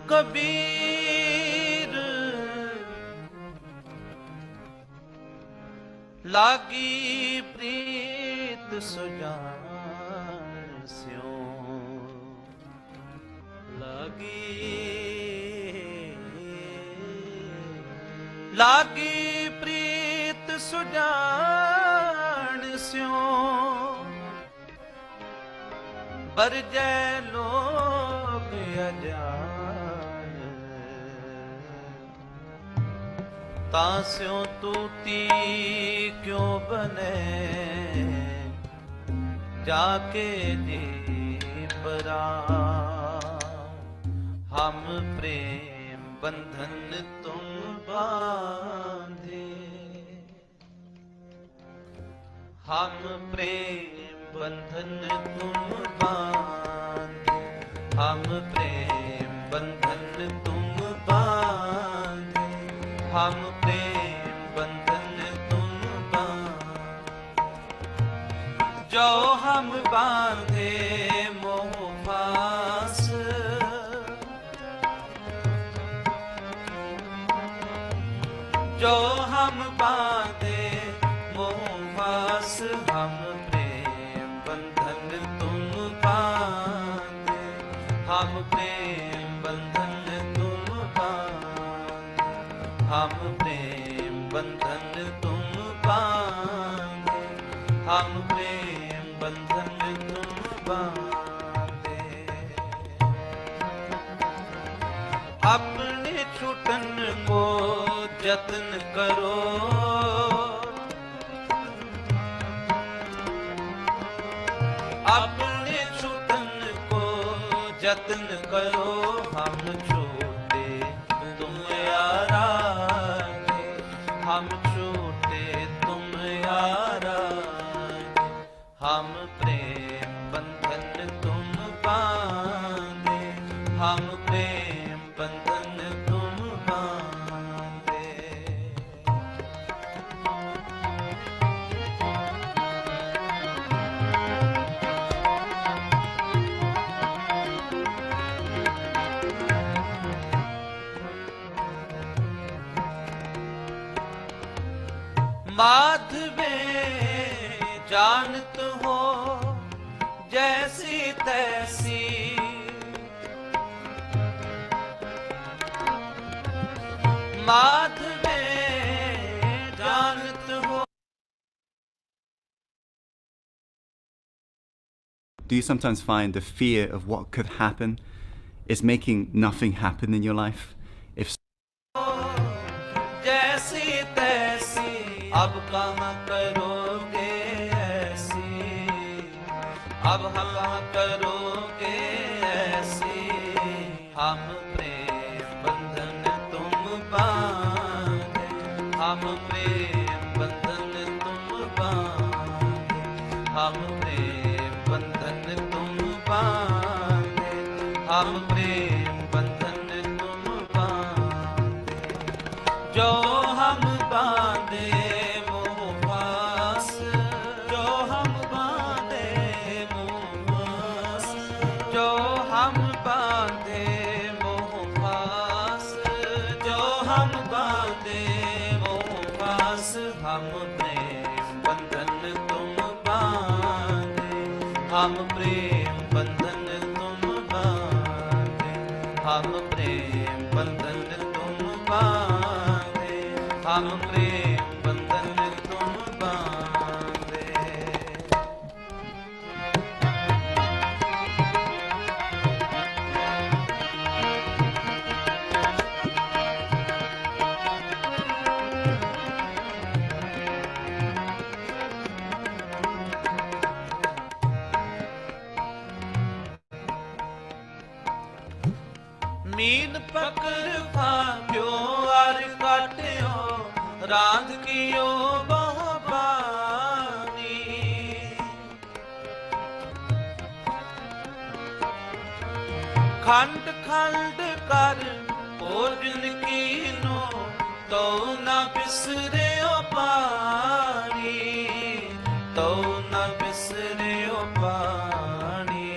कबीर लागी प्रीत सुजान स्यों, लागी प्रीत सुजान स्यों, बरजै लोग अजान, तास्यों तूती क्यों बने जाके जी परा। हम प्रेम बंधन तुम बांधे, हम प्रेम बंधन तुम बांधे, हम प्रेम बंधन तुम बांधे, हम प्रेम बंधन तुम बांधे। जो हम बांधे मोह पास, जो हम बांधे मोह पास, हम प्रेम बंधन तुम बांधे, हम प्रेम बंधन तुम बांधे, हम प्रेम बंधन तुम बांधे, हम प्रेम बंधन तुम बांधे। अपने छूटन को जतन करो, अपने छूटन को जतन करो। हम छूटे तुम यारागे, हम छूटे तुम यारागे, हम प्रेम बंधन तुम बांधे, हम प्रेम बंधन तुम बांधे। माधवे जानत हो जैसी तैसी, माधवे जानत हो। Do you sometimes find the fear of what could happen is making nothing happen in your life? If जैसी तैसी अब कहाँ करोगे ऐसी, अब कहाँ करोगे ऐसी। हम प्रेम बंधन तुम बांधे, हम प्रेम बंधन तुम बांधे, हम प्रेम बंधन तुम बांधे, हम प्रेम बंधन तुम बांधे। जो हम बांधे मोह पास, जो हम बांधे मोह पास, जो हम बांधे मोह पास, जो हम बांधे मोह पास। हम प्रेम बंधन तुम बांधे, हम प्रेम बंधन तुम बांधे, हम प्रेम बंधन तुम बांधे, हम प्रेम बंधन तुम बांधे। मीन पकड़ भाग्यो अर काट्यो, रांध कियो बहुबानी। खंड खंड कर भोजन कीनो, तो न बिसरियो पानी, तो न बिसरियो पानी,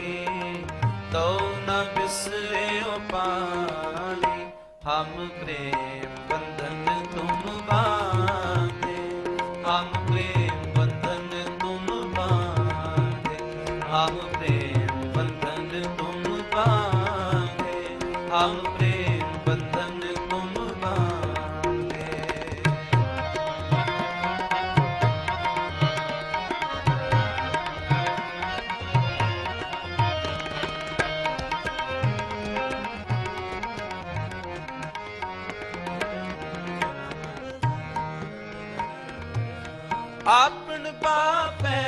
तो न बिसरियो पानी। हम प्रेम बंधन तुम बांधे, हम प्रेम बंधन तुम बांधे, हम प्रेम बंधन तुम बांधे। आपन बापै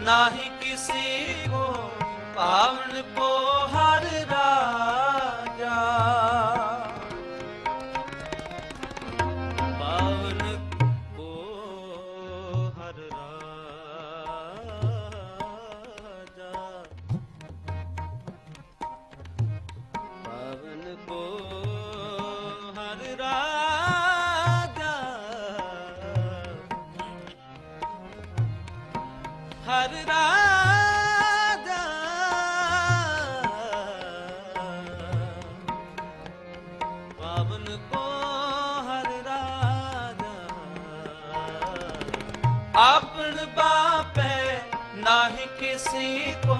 नाही किसी को, पावन को हर राजा, पावन को हर राजा, पावन को हर राजा, हर राजा, पावन को हर राजा। आपन बापै नाही किसी को,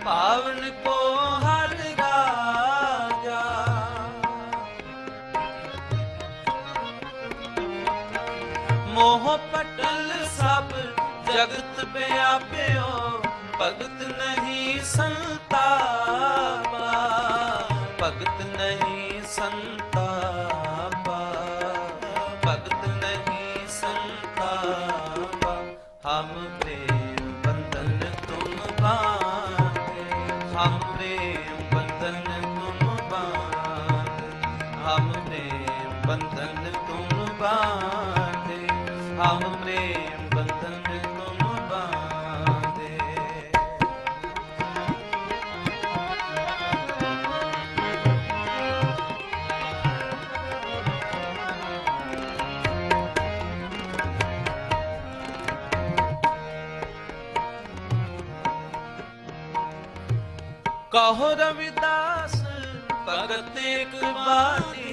पावन को हर राजा। मोह पटल सब जगत व्याप्यो, भगत नहीं संतापा, भगत नहीं संतापा, भगत नहीं संतापा। हम प्रेम बंधन तुम बांधे, हम प्रेम बंधन तुम बांधे, हम प्रेम बंधन तुम बांधे, हम प्रेम बंधन तुम बांधे। कहो रविदास भगत एक बानी,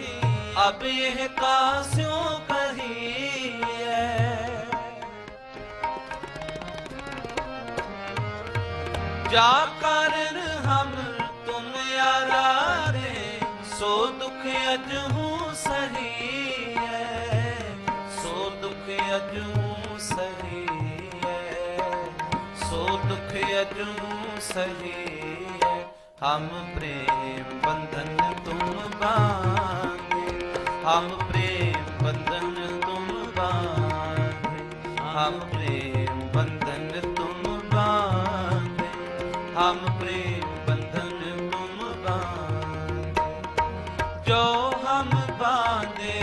अब यह कास्यों कही है। जा कारण हम तुम यारा रे, सो दुख अजहू सही है, सो दुख अजहू सही है, सो दुख अजहू सही है। हम प्रेम बंधन तुम बांधे, हम प्रेम बंधन तुम बांधे, हम प्रेम बंधन तुम बांधे, हम प्रेम बंधन तुम बांधे। जो हम बांधे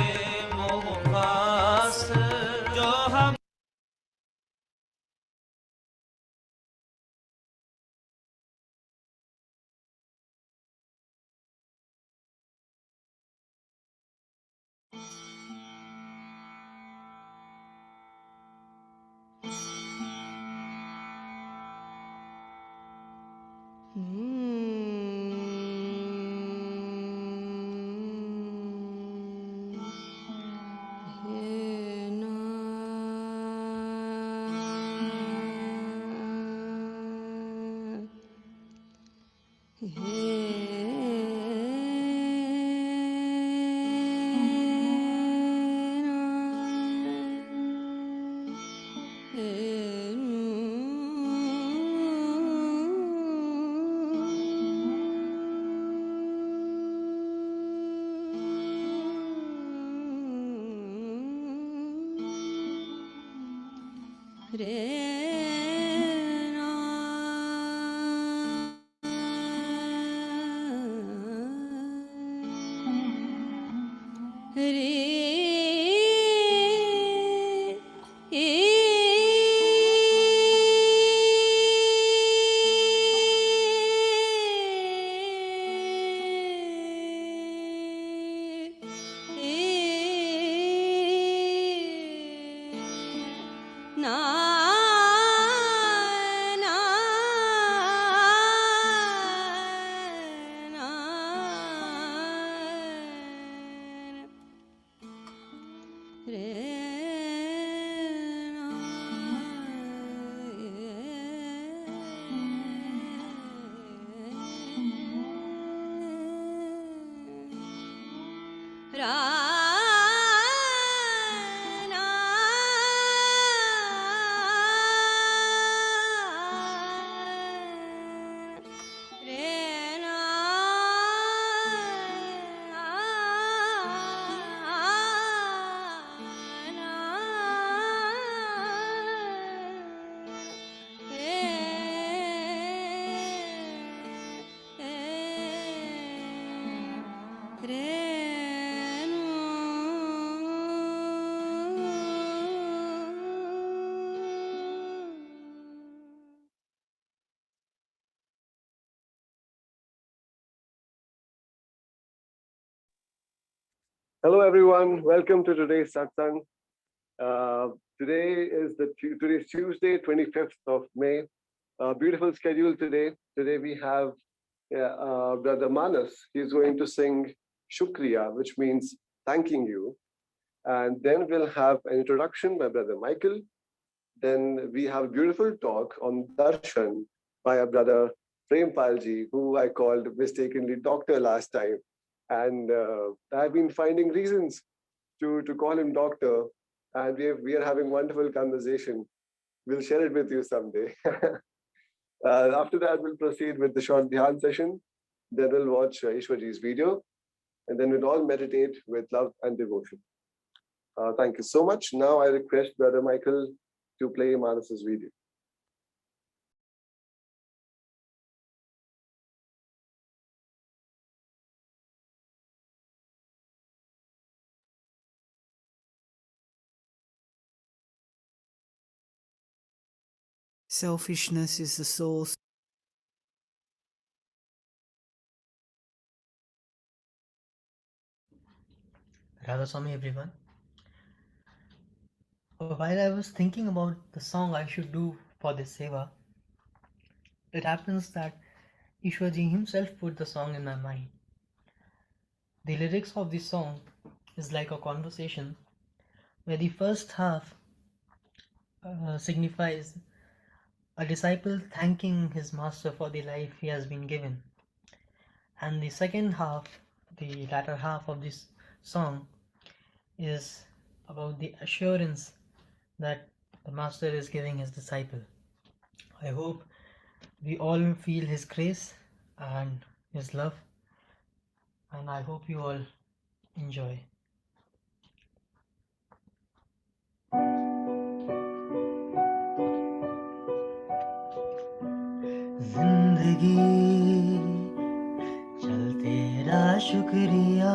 मोह पास, जो हम Hello, everyone. Welcome to today's satsang. Uh, today's Tuesday, 25th of May. Beautiful schedule today. Today we have Brother Manas. He's going to sing Shukriya, which means thanking you. And then we'll have an introduction by Brother Michael. Then we have a beautiful talk on Darshan by our brother Prem Pal ji, who I called mistakenly doctor last time. And I've been finding reasons to call him doctor, and we are having wonderful conversation. We'll share it with you someday. After that, we'll proceed with the short dhyan session. Then we'll watch Ishwarji's video, and then we'll all meditate with love and devotion. Thank you so much. Now I request Brother Michael to play Manas's video. Selfishness is the source. Radhasoami, everyone. While I was thinking about the song I should do for this seva, it happens that Ishwarji himself put the song in my mind. The lyrics of this song is like a conversation where the first half signifies a disciple thanking his master for the life he has been given, and the second half, the latter half of this song, is about the assurance that the master is giving his disciple. I hope we all feel his grace and his love, and I hope you all enjoy. जिंदगी चल तेरा शुक्रिया,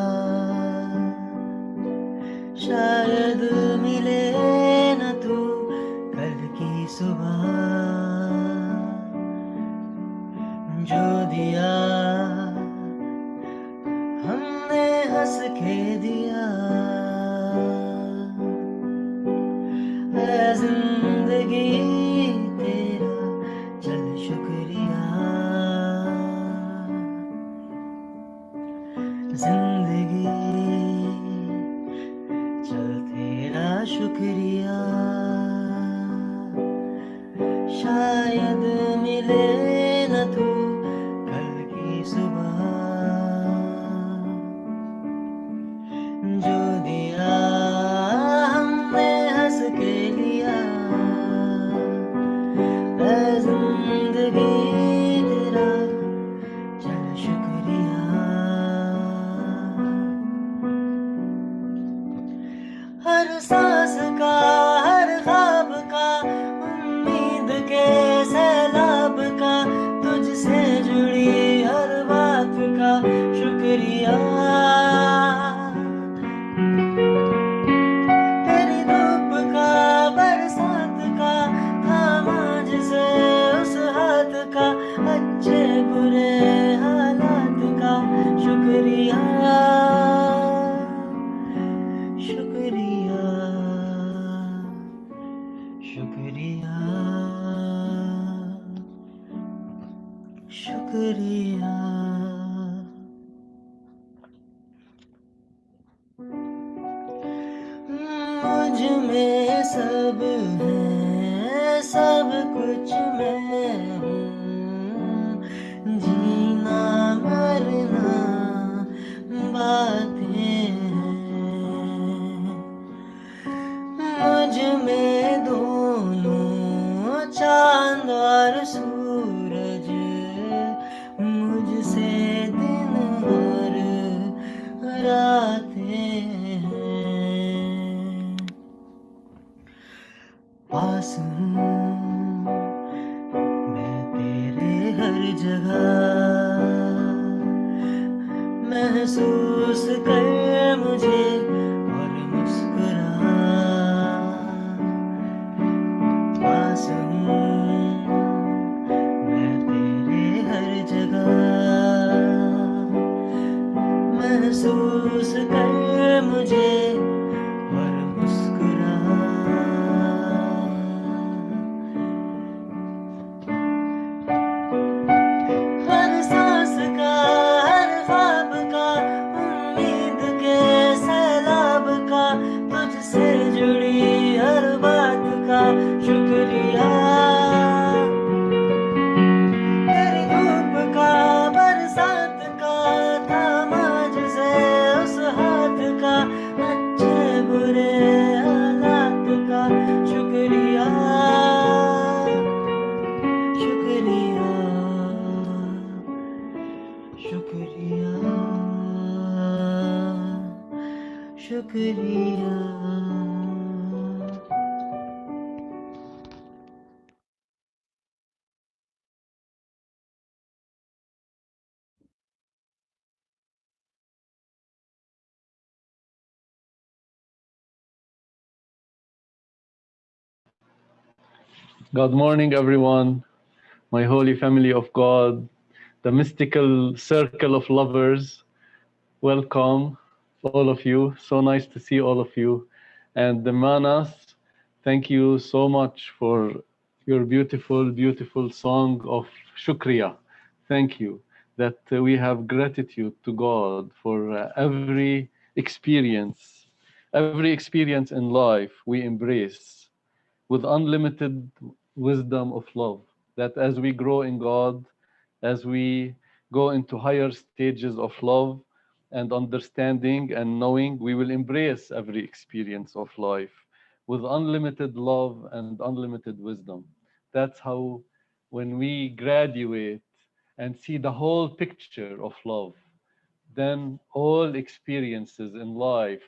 शायद मिले न तू कल की सुबह, जो दिया हमने हंस के दिया, है जिंदगी तेरा चल शुक्रिया, जिंदगी चल तेरा शुक्रिया, शायद मिले न तू कल की सुबह, जो दिया हमने हंस के लिया, है जिंदगी तेरा चल शुक्रिया, हर सांस का हर ख्वाब का उम्मीद के सैलाब का, तुझसे जुड़ी हर बात का शुक्रिया, तेरी धूप का बरसात का थामा जिसे उस हाथ का, अच्छे बुरे हालात का शुक्रिया, शुक्रिया, शुक्रिया, शुक्रिया। मुझ में सब है, सब कुछ मैं हूँ, जीना मरना बातें हैं, मुझ में दोनों चांद और सूरज, मुझसे दिन और रातें हैं, पास हूँ मैं तेरे हर जगह, महसूस कर मुझे और मुस्कुरा, पास हूँ मैं तेरे हर जगह, महसूस कर मुझे Good morning, everyone. My holy family of God, the mystical circle of lovers. Welcome, all of you. So nice to see all of you. And the Manas, thank you so much for your beautiful, beautiful song of Shukriya. Thank you. That we have gratitude to God for every experience in life we embrace with unlimited wisdom of love. That as we grow in God, as we go into higher stages of love and understanding and knowing, we will embrace every experience of life with unlimited love and unlimited wisdom. That's how, when we graduate and see the whole picture of love, then all experiences in life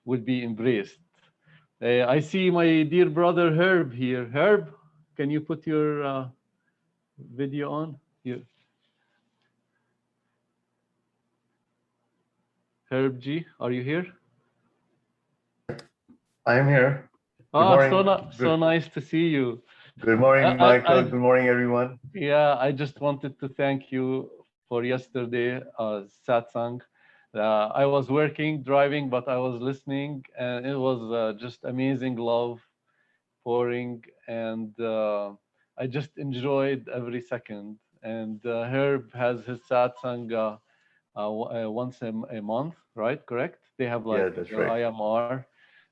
will be embraced. I see my dear brother Herb here. Herb, can you put your video on? Here. Herb G, are you here? I am here. Good Ah, morning. so nice to see you. Good morning, Michael. I, Good morning, everyone. yeah, I just wanted to thank you for yesterday, satsang. I was working, driving, but I was listening, and it was just amazing love pouring, and I just enjoyed every second. And Herb has his satsang once a month, right? Correct? They have Yeah, like that's right. IMR,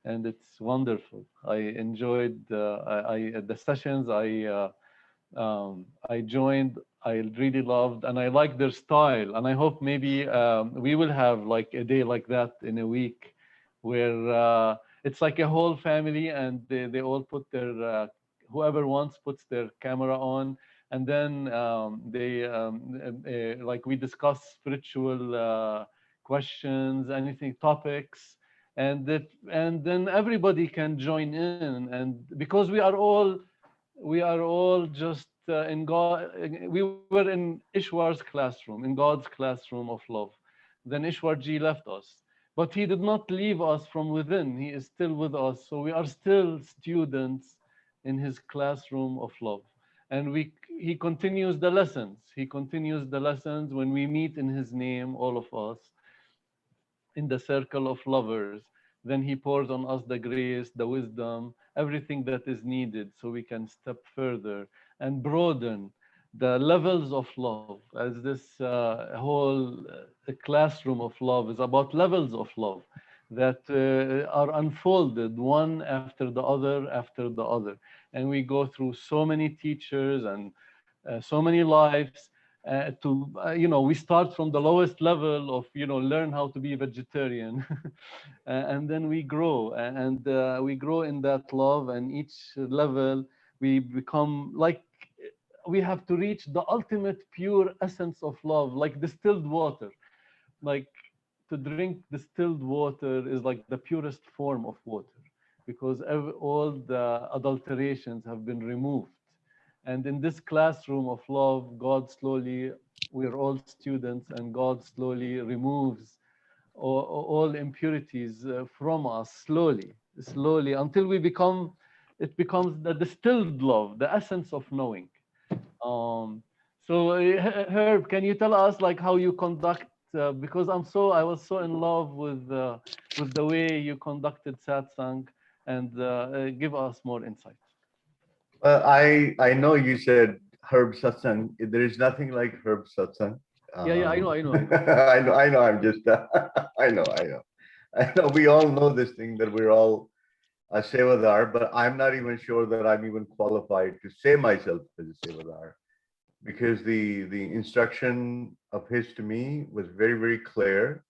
and it's wonderful. I enjoyed the sessions. I joined. I really loved, and I like their style. And I hope maybe we will have like a day like that in a week, where it's like a whole family, and they all put their whoever wants puts their camera on, and then like we discuss spiritual questions, anything topics, and then everybody can join in, and because we are all just in God. We were in Ishwar's classroom, in God's classroom of love. Then Ishwar Ji left us, but he did not leave us from within. He is still with us. So we are still students in his classroom of love. And he continues the lessons. He continues the lessons when we meet in his name, all of us, in the circle of lovers. Then he pours on us the grace, the wisdom, everything that is needed so we can step further and broaden the levels of love, as this whole classroom of love is about levels of love that are unfolded one after the other. And we go through so many teachers and so many lives we start from the lowest level of learn how to be a vegetarian and then we grow, and we grow in that love, and each level we become like we have to reach the ultimate pure essence of love, like distilled water. Like, to drink distilled water is like the purest form of water, because all the adulterations have been removed. And in this classroom of love, we're all students, and God slowly removes all impurities from us, slowly, until it becomes the distilled love, the essence of knowing. Um, Herb, can you tell us like how you conduct? Because I was so in love with the way you conducted satsang, and give us more insight. Well, I know you said Herb Satsang. There is nothing like Herb Satsang. Yeah, I know. I know. I'm just, I know. I know. We all know this thing that we're all a Sevadar, but I'm not even sure that I'm even qualified to say myself as a Sevadar, because the instruction of his to me was very, very clear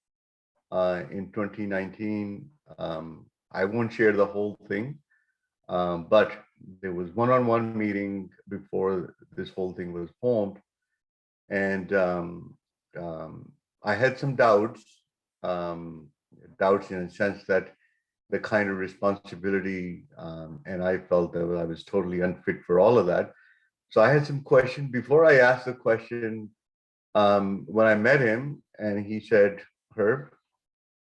in 2019. I won't share the whole thing, but there was one-on-one meeting before this whole thing was formed, and I had some doubts, doubts in a sense that the kind of responsibility, and I felt that I was totally unfit for all of that. So I had some questions. Before I asked the question, when I met him, and he said, "Herb,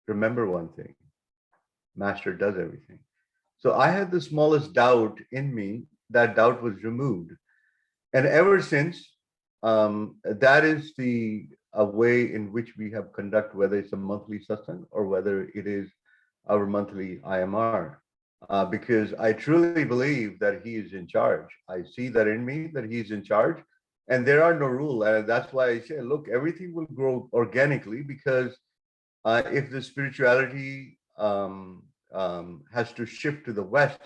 remember one thing, Master does everything." So I had the smallest doubt in me that doubt was removed. And ever since, that is a way in which we have conduct, whether it's a monthly satsang or whether it is our monthly IMR. Because I truly believe that he is in charge. I see that in me, that he's in charge, and there are no rules. And that's why I say, look, everything will grow organically, because if the spirituality has to shift to the West,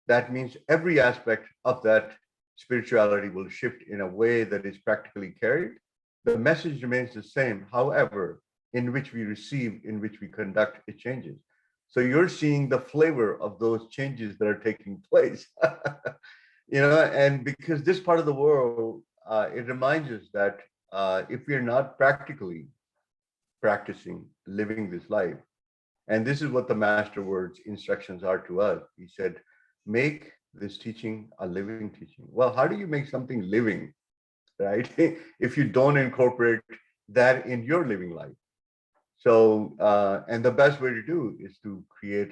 that means every aspect of that spirituality will shift in a way that is practically carried. The message remains the same. However, in which we receive, in which we conduct, it changes. So you're seeing the flavor of those changes that are taking place. And because this part of the world, it reminds us that if we're not practically practicing, living this life, and this is what the master words instructions are to us. He said, make this teaching a living teaching. Well, how do you make something living, right? If you don't incorporate that in your living life. So, and the best way to do is to create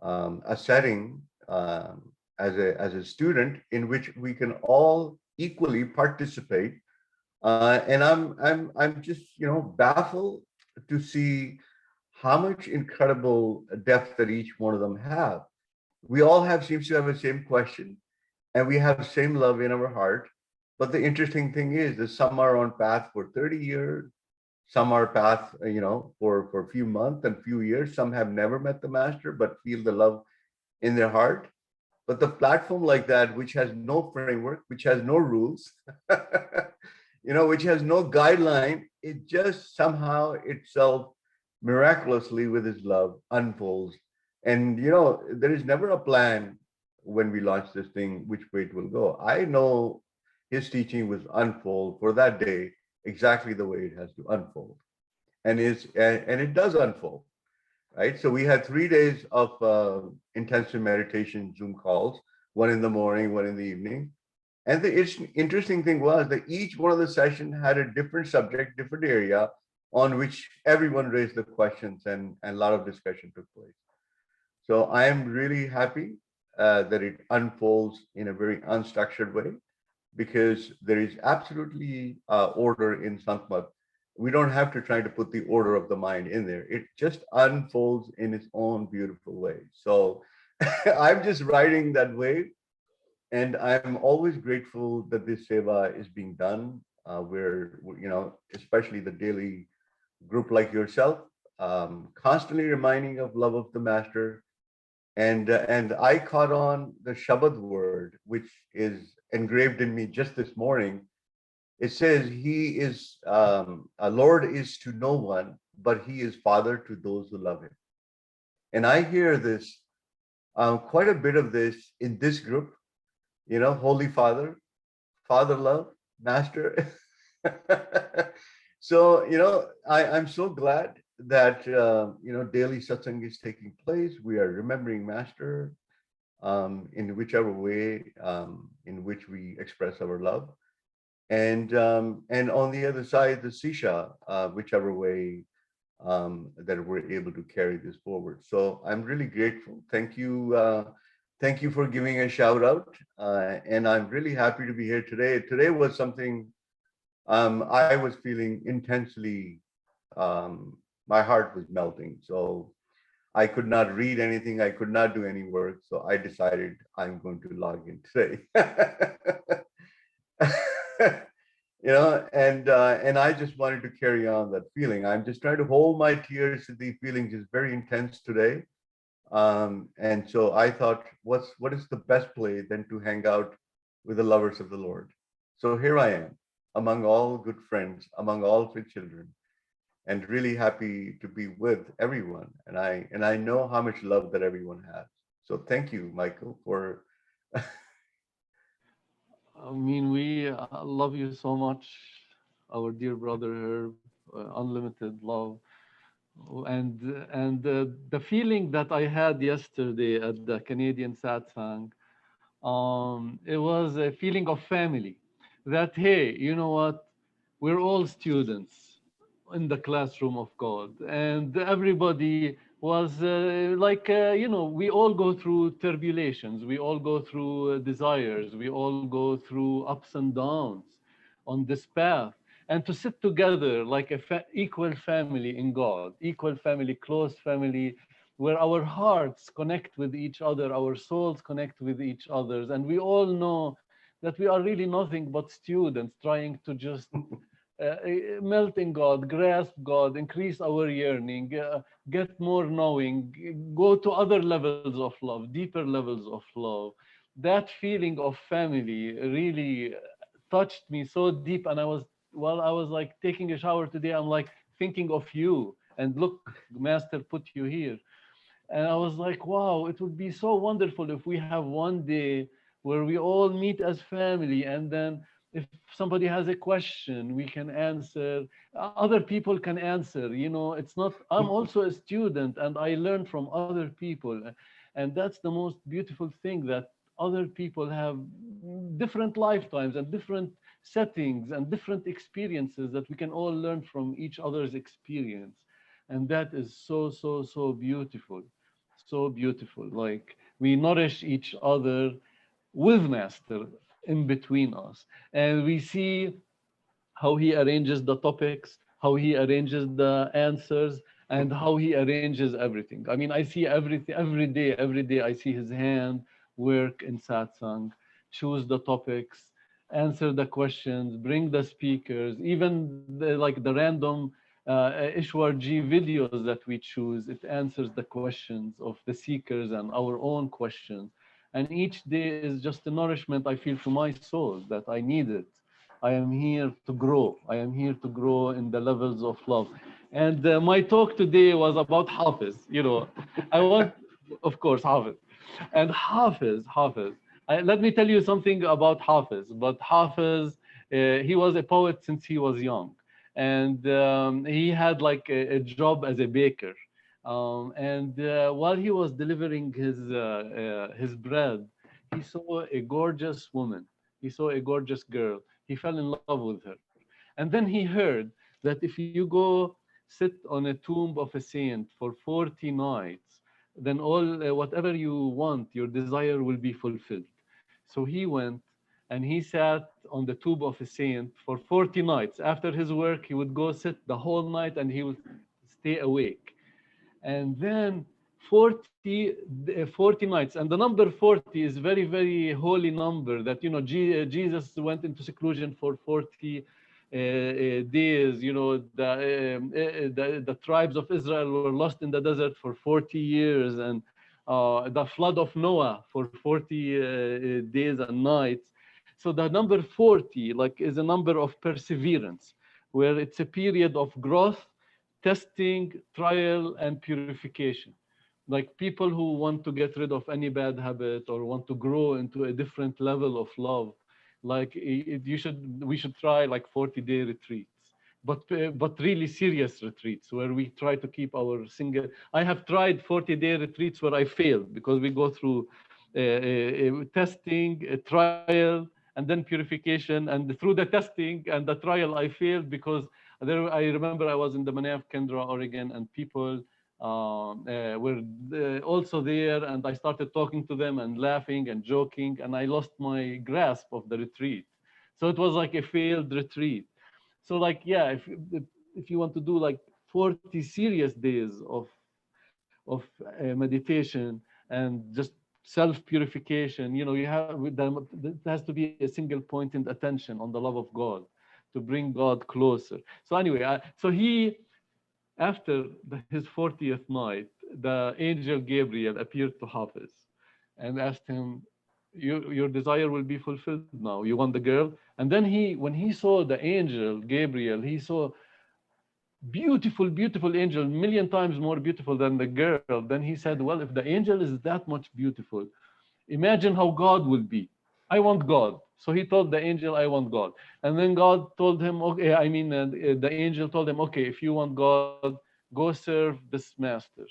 a setting as a student in which we can all equally participate. And I'm just baffled to see how much incredible depth that each one of them have. We all seems to have the same question, and we have the same love in our heart. But the interesting thing is that some are on path for 30 years, some are path, for a few months and few years. Some have never met the master, but feel the love in their heart. But the platform like that, which has no framework, which has no rules, which has no guideline, it just somehow itself miraculously with his love unfolds. And there is never a plan when we launch this thing which way it will go. I know his teaching was unfold for that day exactly the way it has to unfold, and it does unfold, right? So we had 3 days of intensive meditation Zoom calls, one in the morning, one in the evening. And the interesting thing was that each one of the sessions had a different subject, different area on which everyone raised the questions, and a lot of discussion took place. So I am really happy that it unfolds in a very unstructured way, because there is absolutely order in Sant Mat. We don't have to try to put the order of the mind in there. It just unfolds in its own beautiful way. So I'm just riding that wave. And I'm always grateful that this seva is being done, where, especially the daily group like yourself, constantly reminding of love of the master. And I caught on the Shabad word, which is engraved in me just this morning. It says, he is, a Lord is to no one, but he is father to those who love him. And I hear this, quite a bit of this in this group. Holy Father, Father love, Master. So, I'm so glad that, daily satsang is taking place. We are remembering Master in whichever way in which we express our love. And on the other side, the Sisha, whichever way that we're able to carry this forward. So I'm really grateful. Thank you. Thank you for giving a shout out. And I'm really happy to be here today. Today was something I was feeling intensely, my heart was melting. So I could not read anything. I could not do any work. So I decided I'm going to log in today. And I just wanted to carry on that feeling. I'm just trying to hold my tears. The feeling is very intense today. And so I thought, what is the best place than to hang out with the lovers of the Lord? So here I am, among all good friends, among all good children, and really happy to be with everyone. And I know how much love that everyone has. So thank you, Michael, for. I mean, we love you so much, our dear brother Herb, unlimited love. And the feeling that I had yesterday at the Canadian satsang, it was a feeling of family. That, hey, you know what? We're all students in the classroom of God, and everybody was you know, we all go through tribulations, we all go through desires, we all go through ups and downs on this path. And to sit together like a equal family in God, equal family, close family, where our hearts connect with each other, our souls connect with each others, and we all know that we are really nothing but students trying to just melt in God, grasp God, increase our yearning, get more knowing, go to other levels of love, deeper levels of love. That feeling of family really touched me so deep. And while I was like taking a shower today, I'm like thinking of you. And look, Master put you here. And I was like, wow, it would be so wonderful if we have one day where we all meet as family. And then if somebody has a question, we can answer. Other people can answer. You know, it's not, I'm also a student and I learn from other people. And that's the most beautiful thing, that other people have different lifetimes and different settings and different experiences that we can all learn from each other's experience. And that is so, so, so beautiful. So beautiful. Like we nourish each other with Master in between us. And we see how he arranges the topics, how he arranges the answers, and how he arranges everything. I mean, I see everything every day I see his hand work in satsang, choose the topics, answer the questions, bring the speakers, even like the random Ishwar Ji videos that we choose, it answers the questions of the seekers and our own questions. And each day is just a nourishment I feel to my soul that I need it. I am here to grow. I am here to grow in the levels of love. And my talk today was about Hafiz. You know, I want, of course, Hafiz. And Hafiz. Let me tell you something about Hafiz. But Hafiz, he was a poet since he was young. And he had like a job as a baker. And while he was delivering his bread, he saw a gorgeous woman. He saw a gorgeous girl. He fell in love with her. And then he heard that if you go sit on a tomb of a saint for 40 nights, then all whatever you want, your desire will be fulfilled. So he went and he sat on the tomb of a saint for 40 nights. After his work, he would go sit the whole night and he would stay awake. And then 40 nights, and the number 40 is very, very holy number, that, you know, Jesus went into seclusion for 40 days. You know, the tribes of Israel were lost in the desert for 40 years, and the flood of Noah for 40 days and nights. So the number 40 like is a number of perseverance, where it's a period of growth, testing, trial, and purification. Like people who want to get rid of any bad habit or want to grow into a different level of love, like we should try like 40-day retreats, but really serious retreats where we try to keep our single. I have tried 40-day retreats where I failed because we go through testing, a trial, and then purification. And through the testing and the trial, I failed because I remember I was in the Manaf Kendra, Oregon, and people were also there, and I started talking to them and laughing and joking, and I lost my grasp of the retreat. So it was like a failed retreat. So like, yeah, if you want to do like 40 serious days of meditation and just self-purification, you know, you have, there has to be a single pointed attention on the love of God to bring God closer. So anyway, so he, after his 40th night, the angel Gabriel appeared to Hafiz and asked him, your desire will be fulfilled now. You want the girl? And then when he saw the angel Gabriel, he saw beautiful, beautiful angel, million times more beautiful than the girl. Then he said, well, if the angel is that much beautiful, imagine how God will be. I want God. So he told the angel, I want God. And then God told him, okay, the angel told him, okay, if you want God, go serve this master,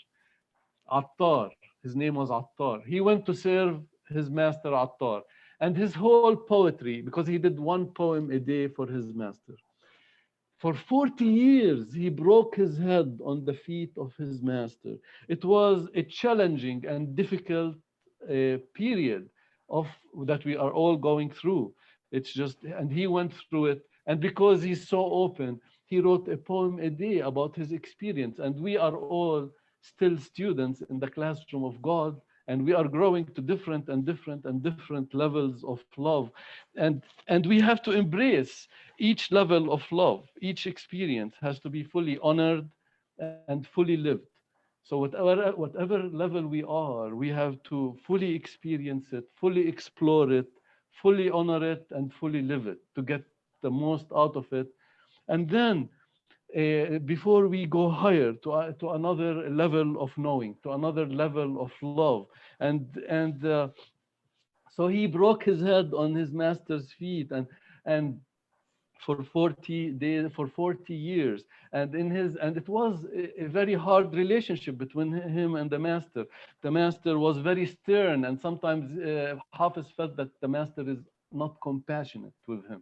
Attar. His name was Attar. He went to serve his master Attar. And his whole poetry, because he did one poem a day for his master, For 40 years, he broke his head on the feet of his master. It was a challenging and difficult period of that we are all going through. It's just, and he went through it. And because he's so open, he wrote a poem a day about his experience. And we are all still students in the classroom of God, and we are growing to different levels of love. And we have to embrace each level of love. Each experience has to be fully honored and fully lived. So whatever level we are, we have to fully experience it, fully explore it, fully honor it, and fully live it to get the most out of it. And then before we go higher to another level of knowing, to another level of love. And so he broke his head on his master's feet, and for 40 days, for 40 years. And it was a very hard relationship between him and the master. The master was very stern, and sometimes Hafiz felt that the master is not compassionate with him,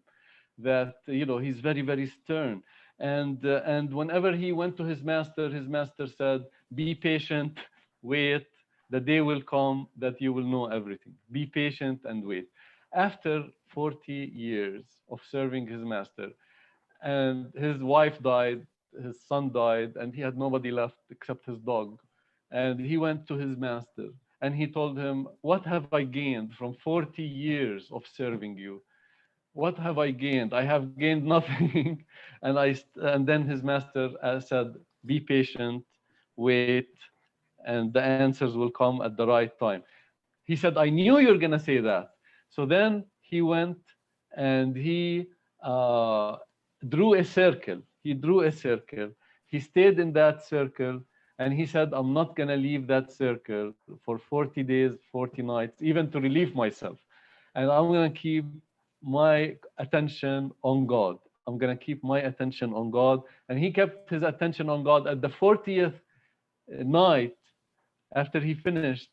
that he's very stern. And whenever he went to his master said, be patient, wait, the day will come that you will know everything. Be patient and wait. After 40 years of serving his master, and his wife died, his son died, and he had nobody left except his dog. And he went to his master and he told him, what have I gained from 40 years of serving you? What have I gained? I have gained nothing. And then his master said, be patient, wait, and the answers will come at the right time. He said, I knew you're going to say that. So then he went and he drew a circle. He drew a circle. He stayed in that circle, and he said, I'm not going to leave that circle for 40 days, 40 nights, even to relieve myself. And I'm going to keep my attention on God. I'm going to keep my attention on God. And he kept his attention on God. At the 40th night, after he finished,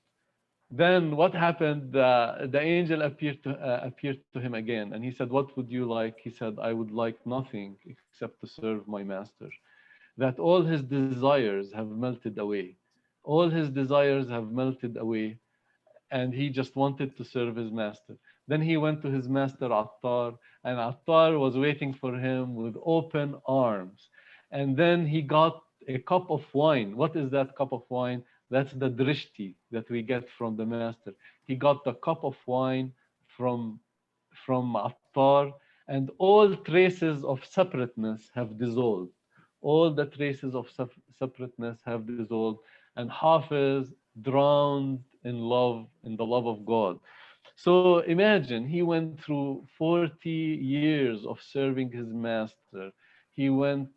then what happened? The angel appeared to him again, and he said, what would you like? He said, I would like nothing except to serve my master. That all his desires have melted away. All his desires have melted away, and he just wanted to serve his master. Then he went to his master Attar, and Attar was waiting for him with open arms. And then he got a cup of wine. What is that cup of wine? That's the drishti that we get from the master. He got the cup of wine from Attar, and all traces of separateness have dissolved. All the traces of separateness have dissolved, and Hafiz drowned in love, in the love of God. So imagine, he went through 40 years of serving his master. He went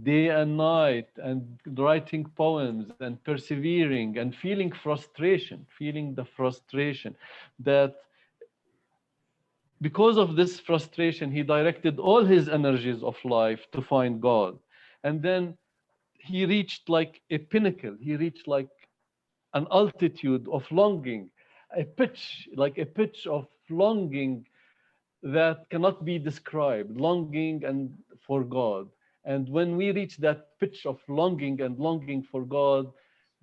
day and night and writing poems and persevering and feeling the frustration that because of this frustration, he directed all his energies of life to find God. And then he reached like a pinnacle. He reached like an altitude of longing, like a pitch of longing that cannot be described, longing and for God. And when we reach that pitch of longing and longing for God,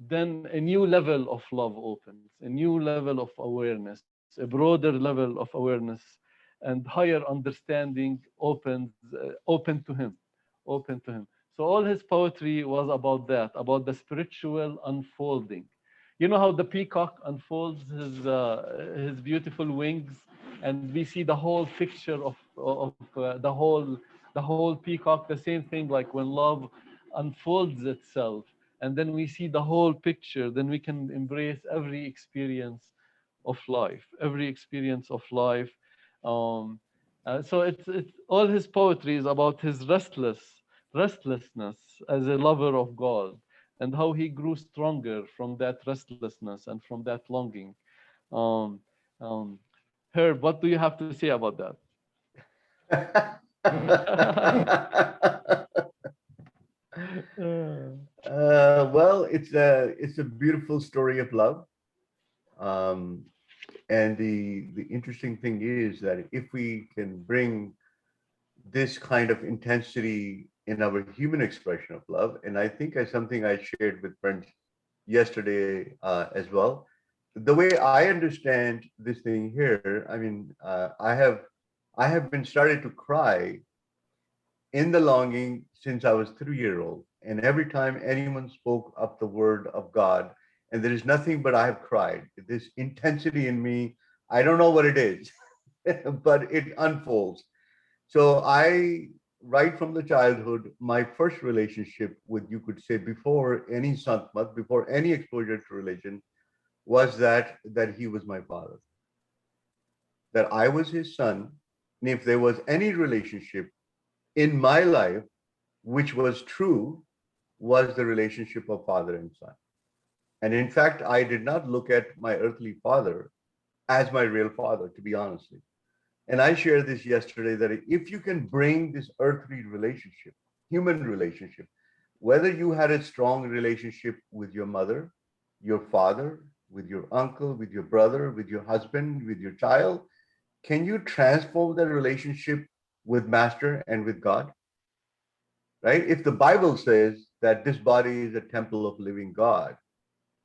then a new level of love opens, a new level of awareness, a broader level of awareness, and higher understanding open to him, open to him. So all his poetry was about that, about the spiritual unfolding. You know how the peacock unfolds his beautiful wings, and we see the whole picture of the whole peacock. The same thing, like when love unfolds itself, and then we see the whole picture. Then we can embrace every experience of life, every experience of life. Um, so it's all his poetry is about his restlessness as a lover of God, and how he grew stronger from that restlessness and from that longing. Um, um, Herb, what do you have to say about that? Well, it's a beautiful story of love. And the interesting thing is that if we can bring this kind of intensity in our human expression of love. And I think it's something I shared with friends yesterday as well. The way I understand this thing here, I mean, I have been started to cry in the longing since I was 3 year old. And every time anyone spoke up the word of God, and there is nothing but I have cried. This intensity in me, I don't know what it is, but it unfolds. So I, right from the childhood, my first relationship with, you could say, before any Sant Mat, before any exposure to religion, was that he was my father, that I was his son. And if there was any relationship in my life which was true, was the relationship of father and son. And in fact, I did not look at my earthly father as my real father, to be honest. And I shared this yesterday, that if you can bring this earthly relationship, human relationship, whether you had a strong relationship with your mother, your father, with your uncle, with your brother, with your husband, with your child, can you transform that relationship with Master and with God? Right? If the Bible says that this body is a temple of living God,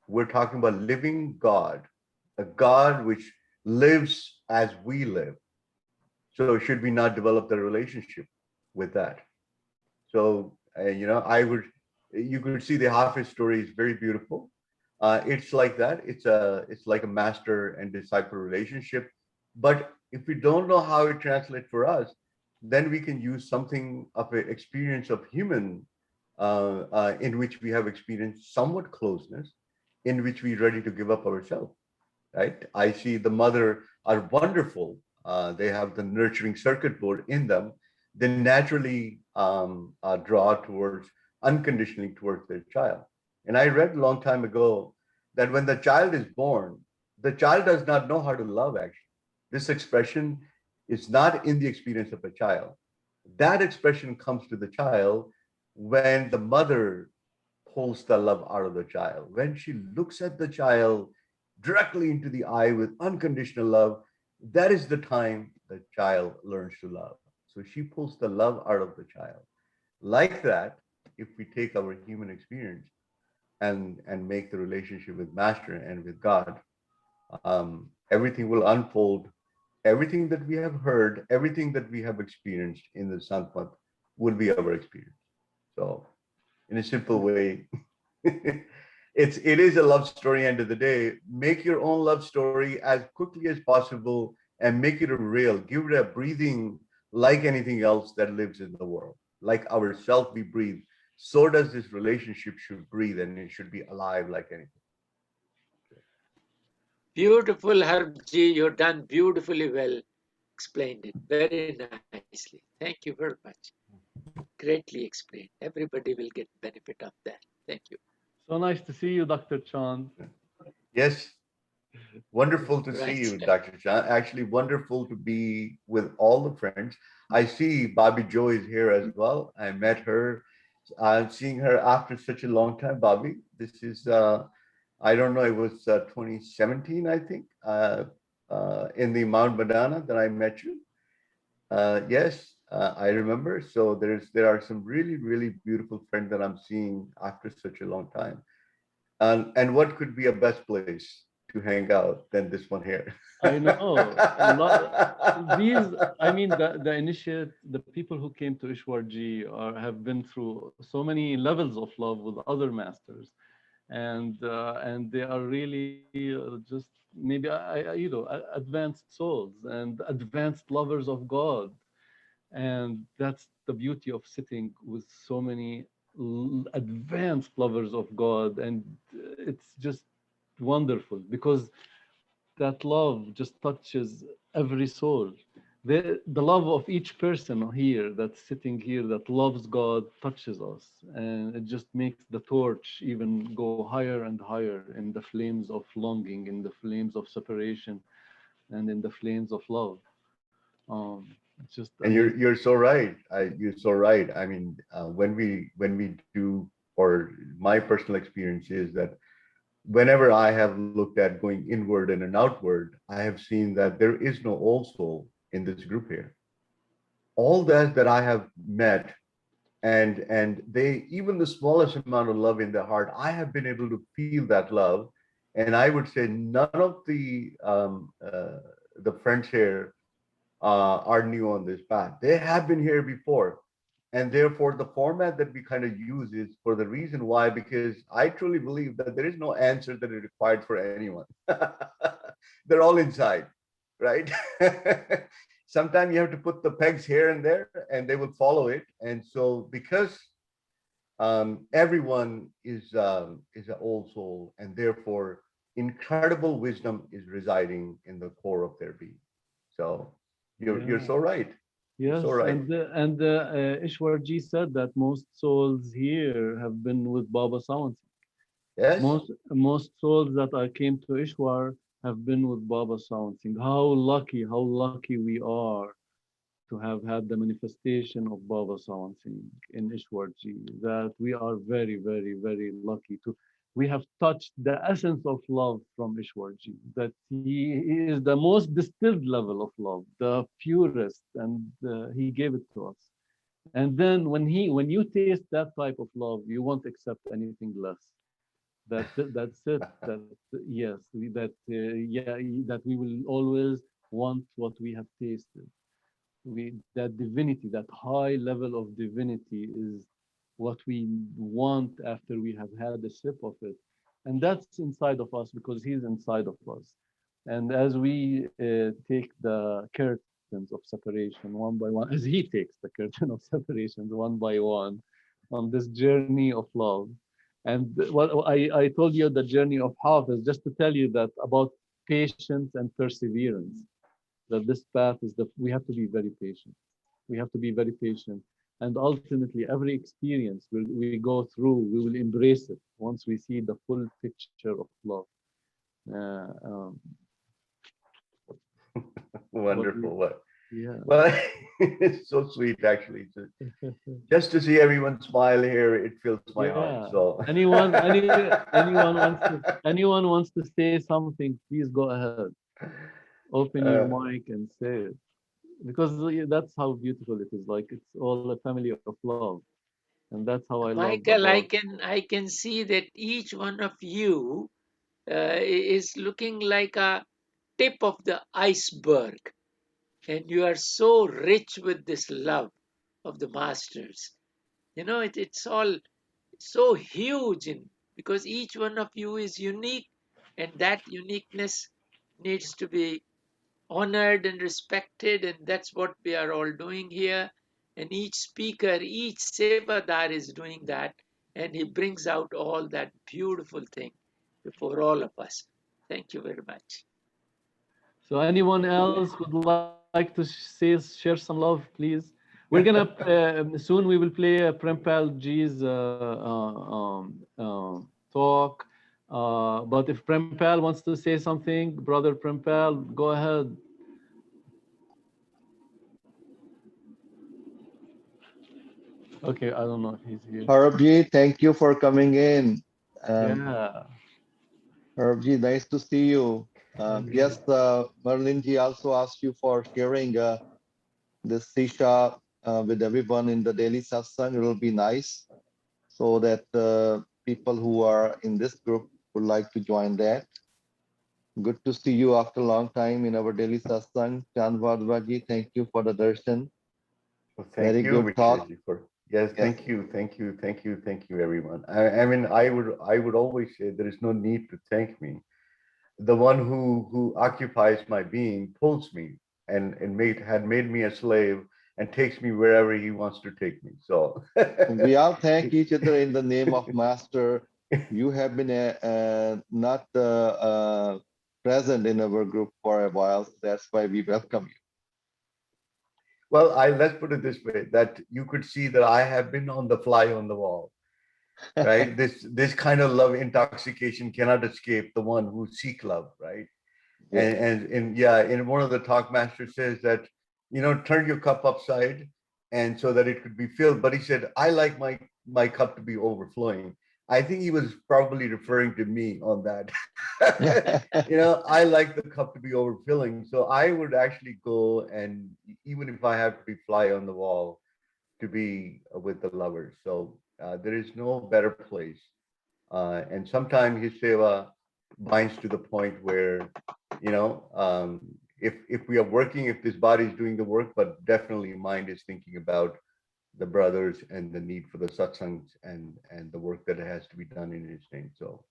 we're talking about living God, a God which lives as we live. So should we not develop the relationship with that? So, you could see the Hafiz story is very beautiful. It's like that. It's like a master and disciple relationship. But if we don't know how it translates for us, then we can use something of an experience of human, in which we have experienced somewhat closeness, in which we're ready to give up ourselves. Right? I see the mother are wonderful. They have the nurturing circuit board in them. They naturally draw towards unconditionally towards their child. And I read a long time ago that when the child is born, the child does not know how to love, actually. This expression is not in the experience of a child. That expression comes to the child when the mother pulls the love out of the child. When she looks at the child directly into the eye with unconditional love, that is the time the child learns to love. So she pulls the love out of the child. Like that, if we take our human experience and make the relationship with Master and with God, everything will unfold. Everything that we have heard, everything that we have experienced in the Sant Mat will be our experience. So, in a simple way, it is a love story. End of the day, make your own love story as quickly as possible and make it a real. Give it a breathing like anything else that lives in the world. Like ourself, we breathe. So does this relationship should breathe, and it should be alive like anything. Beautiful, Harbji. You've done beautifully well. Explained it very nicely. Thank you very much. Greatly explained. Everybody will get benefit of that. Thank you. So nice to see you, Dr. Chand. Yes. Wonderful to see you, Dr. Chan. Actually, wonderful to be with all the friends. I see Bobby Joe is here as well. I met her. I'm seeing her after such a long time, Bobby. This is, I don't know, it was 2017, I think, in the Mount Madonna that I met you. Yes, I remember. So there are some really, really beautiful friends that I'm seeing after such a long time. And what could be a best place to hang out than this one here? I know. The people who came to Ishwarji have been through so many levels of love with other masters, and they are really just maybe advanced souls and advanced lovers of God, and that's the beauty of sitting with so many advanced lovers of God, and it's just wonderful because that love just touches every soul. The love of each person here that's sitting here that loves God touches us, and it just makes the torch even go higher and higher in the flames of longing, in the flames of separation, and in the flames of love. It's just And you're so right. You're so right. I mean, when we do, or my personal experience is that whenever I have looked at going inward and an outward, I have seen that there is no old soul in this group here. all that I have met, and they, even the smallest amount of love in their heart, I have been able to feel that love. And I would say none of the friends here are new on this path. They have been here before. And therefore, the format that we kind of use is for the reason why, because I truly believe that there is no answer that is required for anyone. They're all inside, right? Sometimes you have to put the pegs here and there, and they will follow it. And so, because everyone is an old soul, and therefore incredible wisdom is residing in the core of their being. So you're so right. You're Yes, so right. and Ishwar ji said that most souls here have been with Baba Sant. Yes. Most souls that I came to Ishwar have been with Baba Sant. How lucky we are to have had the manifestation of Baba Sant in Ishwarji, that we are very, very, very lucky to. We have touched the essence of love from Ishwarji, that he is the most distilled level of love, the purest, and he gave it to us. And then when you taste that type of love, you won't accept anything less. That's it. That yes, that we will always want what we have tasted. That divinity, that high level of divinity is what we want after we have had a sip of it. And that's inside of us because he's inside of us. And as we take the curtains of separation one by one, as he takes the curtain of separations one by one on this journey of love. And what I told you the journey of half is just to tell you that about patience and perseverance, that this path is we have to be very patient. We have to be very patient. And ultimately, every experience we go through, we will embrace it once we see the full picture of love. Uh, um, Wonderful. What? Yeah. Well, it's so sweet, actually. Just to see everyone smile here, it fills my heart. So anyone wants to say something, please go ahead. Open your mic and say it. Because that's how beautiful it is. Like it's all a family of love. And that's how I love Michael, about. I can see that each one of you is looking like a tip of the iceberg, and you are so rich with this love of the masters. You know, it's all so huge, because each one of you is unique, and that uniqueness needs to be honored and respected, and that's what we are all doing here. And each speaker, each sevadar is doing that, and he brings out all that beautiful thing before all of us. Thank you very much. So anyone else would like to share some love, please? We're gonna soon. We will play Prem Pal G's talk. But if Prem Pal wants to say something, brother Prem Pal, go ahead. Okay, I don't know if he's here. Harabji, thank you for coming in. Yeah. Harabji, nice to see you. Yes, Merlinji also asked you for sharing this Sisha with everyone in the daily satsang. It will be nice so that people who are in this group would like to join that. Good to see you after a long time in our daily satsang. Chand Bhardwaj, thank you for the darshan. well, thank Very you, good talk. Visheshji, for yes, thank you, everyone. I mean, I would always say there is no need to thank me. The one who occupies my being pulls me and had made me a slave and takes me wherever he wants to take me. So we all thank each other in the name of Master. You have been not present in our group for a while. That's why we welcome you. well, let's put it this way: that you could see that I have been on the fly on the wall. Right? This kind of love intoxication cannot escape the one who seek love, right? Yeah. And in one of the talk masters says that, turn your cup upside and so that it could be filled. But he said, I like my cup to be overflowing. I think he was probably referring to me on that. I like the cup to be overfilling. So I would actually go, and even if I have to be fly on the wall, to be with the lovers. So there is no better place. And sometimes his seva binds to the point where, if we are working, if this body is doing the work, but definitely mind is thinking about the brothers and the need for the satsangs and the work that has to be done in his name. So,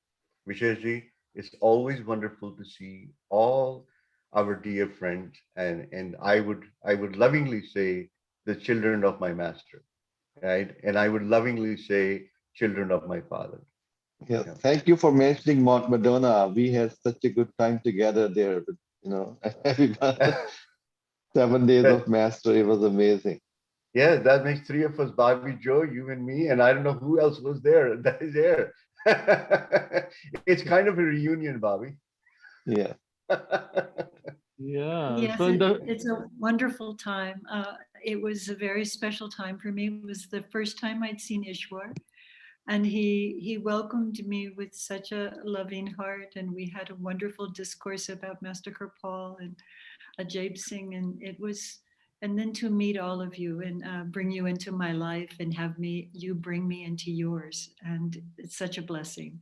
Visheshji, it's always wonderful to see all our dear friends, and I would lovingly say the children of my master, right? And I would lovingly say children of my father. Yes, Yeah. thank you for mentioning Mount Madonna. We had such a good time together there. Everyone, 7 days of master, it was amazing. Yeah, that makes three of us, Bobby, Joe, you and me, and I don't know who else was there. That is there. It's kind of a reunion, Bobby. Yeah. Yeah. Yes, So it's a wonderful time. It was a very special time for me. It was the first time I'd seen Ishwar, and he welcomed me with such a loving heart, and we had a wonderful discourse about Master Kirpal and Ajay Singh, and then to meet all of you and bring you into my life and have you bring me into yours, and it's such a blessing,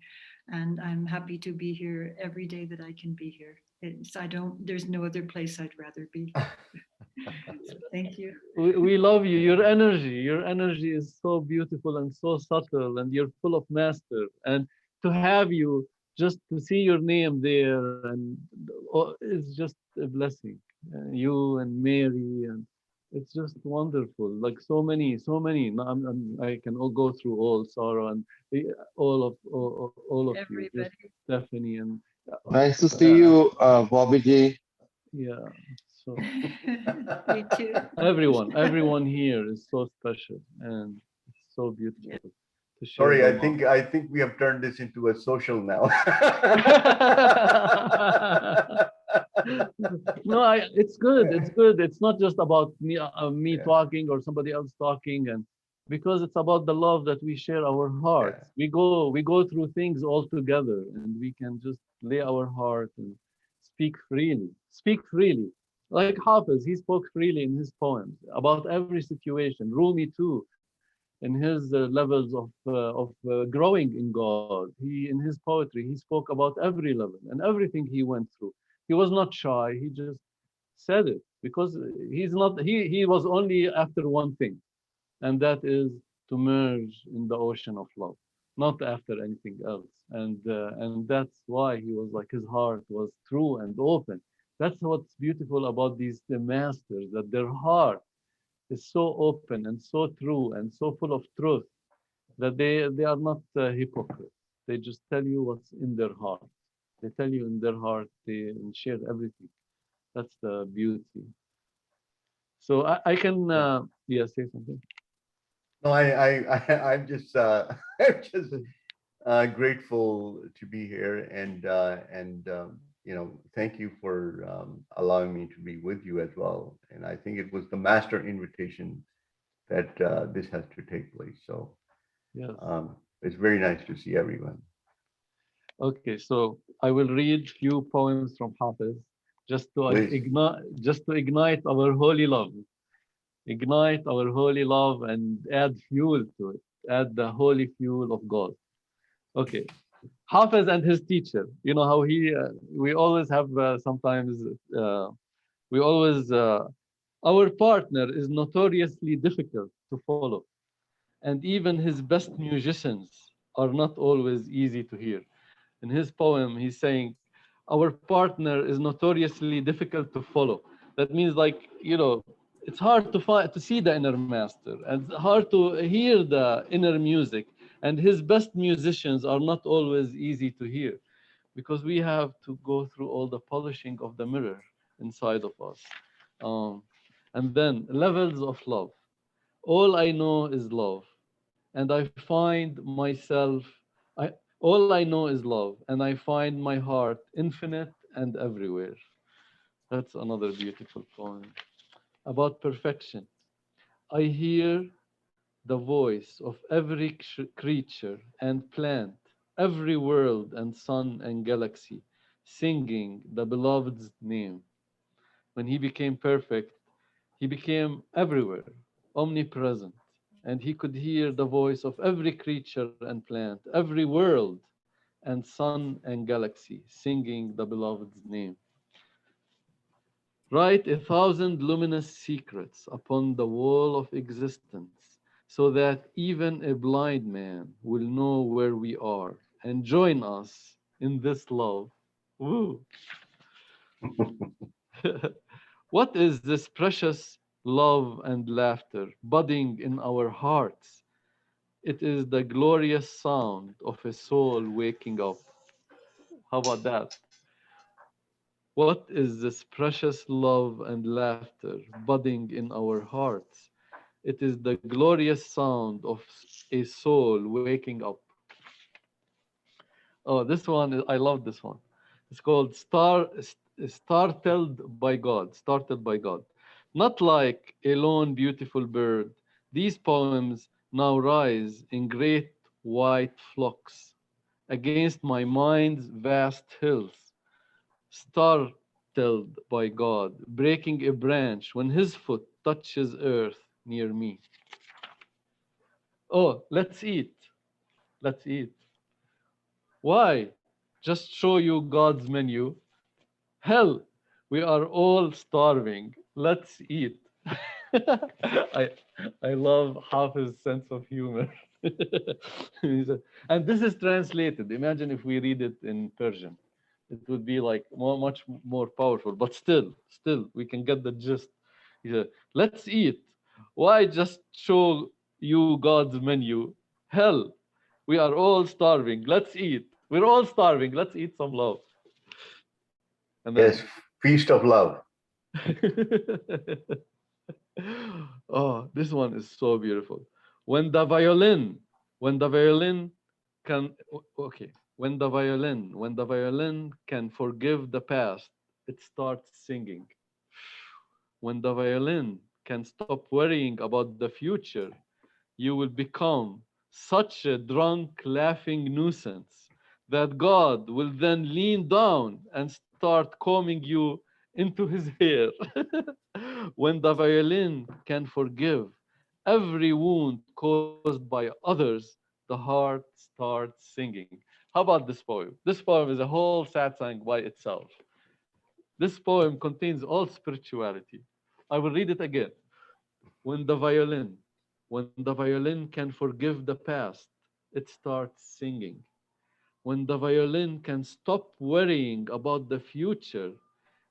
and I'm happy to be here every day that I can be here. There's no other place I'd rather be. So thank you. we love you. Your energy is so beautiful and so subtle, and you're full of master. And to have you, just to see your name there, and it's just a blessing. You and Mary, and it's just wonderful. Like so many, so many. No, I can all go through all sorrow and all of you. Just Everybody. Stephanie and Nice to see you, Bobby G. yeah. So You too. everyone here is so special, and it's so beautiful to share Sorry, the I think we have turned this into a social now. No, it's good. It's good. It's not just about me Yeah. talking or somebody else talking, and because it's about the love that we share our hearts. We go through things all together, and we can just lay our heart and speak freely. Speak freely. Like Hafiz, he spoke freely in his poems about every situation. Rumi too, in his levels of growing in God. In his poetry, he spoke about every level and everything he went through. He was not shy. He just said it because he's not. He was only after one thing, and that is to merge in the ocean of love, not after anything else. And that's why he was like his heart was true and open. That's what's beautiful about these masters, that their heart is so open and so true and so full of truth that they are not hypocrites. They just tell you what's in their heart. They tell you in their heart, they share everything. That's the beauty. So I can yeah, say something. No, I'm just I'm just grateful to be here, and thank you for allowing me to be with you as well. And I think it was the master invitation that this has to take place. So Yes. it's very nice to see everyone. Okay, so I will read few poems from Hafiz just to Please. ignite our holy love. Ignite our holy love and add fuel to it. Add the holy fuel of God. Okay. Hafiz and his teacher. You know how we always have sometimes, we always, our partner is notoriously difficult to follow. And even his best musicians are not always easy to hear. In his poem, he's saying, our partner is notoriously difficult to follow. That means, like, it's hard to see the inner master, and it's hard to hear the inner music. And his best musicians are not always easy to hear, because we have to go through all the polishing of the mirror inside of us. And then levels of love. All I know is love, and I find myself. All I know is love, and I find my heart infinite and everywhere. That's another beautiful poem about perfection. I hear the voice of every creature and plant, every world and sun and galaxy, singing the beloved's name. When he became perfect, he became everywhere, omnipresent, and he could hear the voice of every creature and plant, every world and sun and galaxy, singing the beloved's name. Write 1,000 luminous secrets upon the wall of existence, so that even a blind man will know where we are and join us in this love. Woo! What is this precious love and laughter budding in our hearts? It is the glorious sound of a soul waking up. How about that? What is this precious love and laughter budding in our hearts? It is the glorious sound of a soul waking up. Oh, this one, I love this one. It's called Startled by God. Startled by God. Not like a lone beautiful bird, these poems now rise in great white flocks against my mind's vast hills. Startled by God, breaking a branch when his foot touches earth near me. Oh, let's eat. Let's eat. Why? Just show you God's menu. Hell, we are all starving. Let's eat. I I love Hafiz's sense of humor. And this is translated. Imagine if we read it in Persian. It would be like much more powerful. But still, we can get the gist. He said, let's eat. Why just show you God's menu? Hell, we are all starving. Let's eat. We're all starving. Let's eat some love. And then Yes, feast of love. oh, this one is so beautiful. When the violin can, okay, when the violin can forgive the past, it starts singing. When the violin can stop worrying about the future, you will become such a drunk, laughing nuisance that God will then lean down and start combing you into his hair. When the violin can forgive every wound caused by others, the heart starts singing. How about this poem? This poem is a whole satsang by itself. This poem contains all spirituality. I will read it again. When the violin, when the violin can forgive the past, it starts singing. When the violin can stop worrying about the future,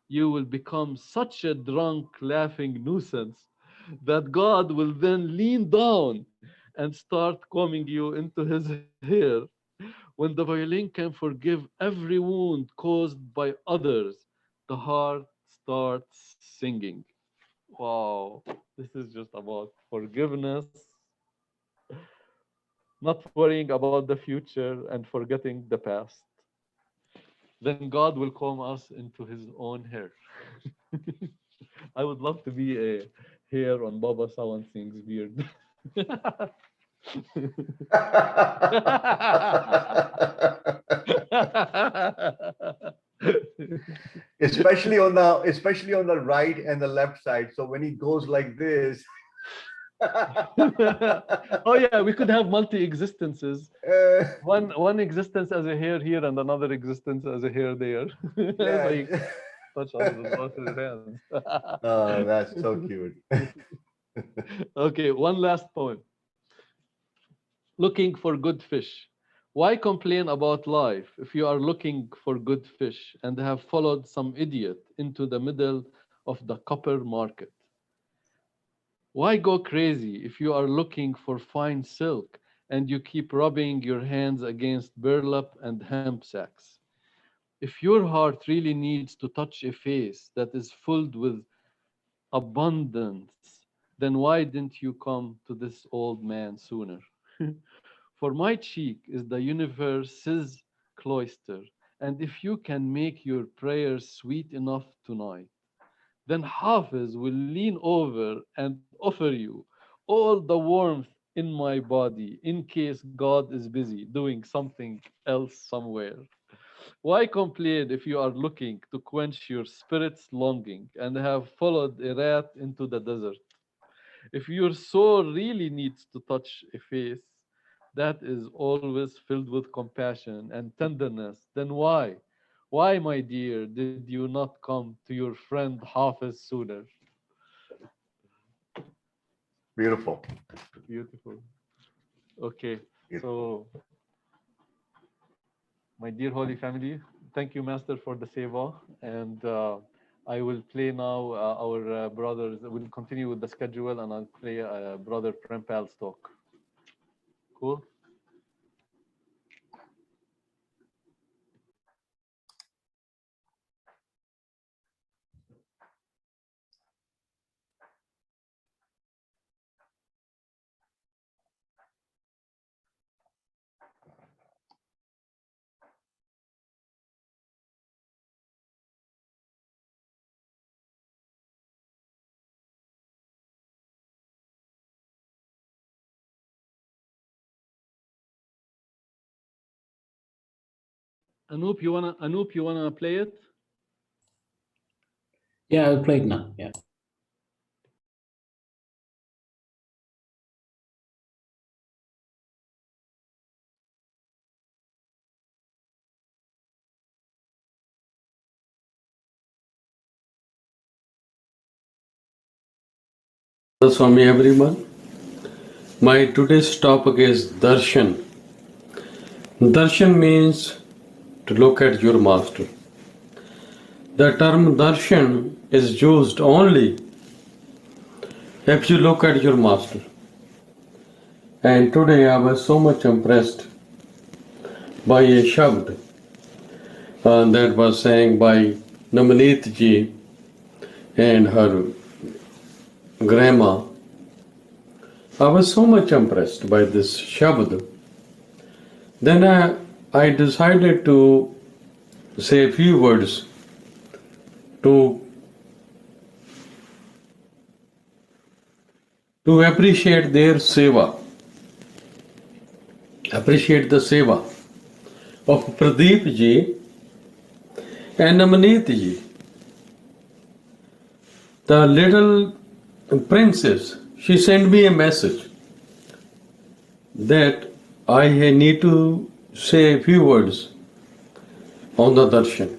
you will become such a drunk, laughing nuisance that God will then lean down and start combing you into his hair. When the violin can forgive every wound caused by others, the heart starts singing. Wow, this is just about forgiveness, not worrying about the future and forgetting the past. Then God will comb us into his own hair. I would love to be a hair on Baba Sawan Singh's beard. especially on the right and the left side. So when he goes like this. Oh yeah, we could have multi-existences. One existence as a hair here and another existence as a hair there. So he touch us with both his hands. Oh, that's so cute. Okay, one last poem. Looking for good fish. Why complain about life if you are looking for good fish and have followed some idiot into the middle of the copper market? Why go crazy if you are looking for fine silk and you keep rubbing your hands against burlap and hemp sacks? If your heart really needs to touch a face that is filled with abundance, then why didn't you come to this old man sooner? For my cheek is the universe's cloister, and if you can make your prayers sweet enough tonight, then Hafiz will lean over and offer you all the warmth in my body in case God is busy doing something else somewhere. Why complain if you are looking to quench your spirit's longing and have followed a rat into the desert? If your soul really needs to touch a face that is always filled with compassion and tenderness, then why? Why, my dear, did you not come to your friend Hafiz sooner? Beautiful. Beautiful. Okay, Beautiful. so my dear Holy Family, thank you, Master, for the seva. And I will play now our brothers. We'll continue with the schedule, and I'll play Brother Prem Pal's talk. Cool? Anoop, you wanna play it? Yeah, I'll play it now. Yeah. Radhasoami, everyone. My today's topic is Darshan. Darshan means to look at your master. The term Darshan is used only if you look at your master. And today I was so much impressed by a shabd that was sang by Namaneet ji and her grandma. I was so much impressed by this shabd. Then I decided to say a few words to appreciate their seva, appreciate the seva of Pradeep ji and Namaneet ji. The little princess, she sent me a message that I need to say a few words on the darshan.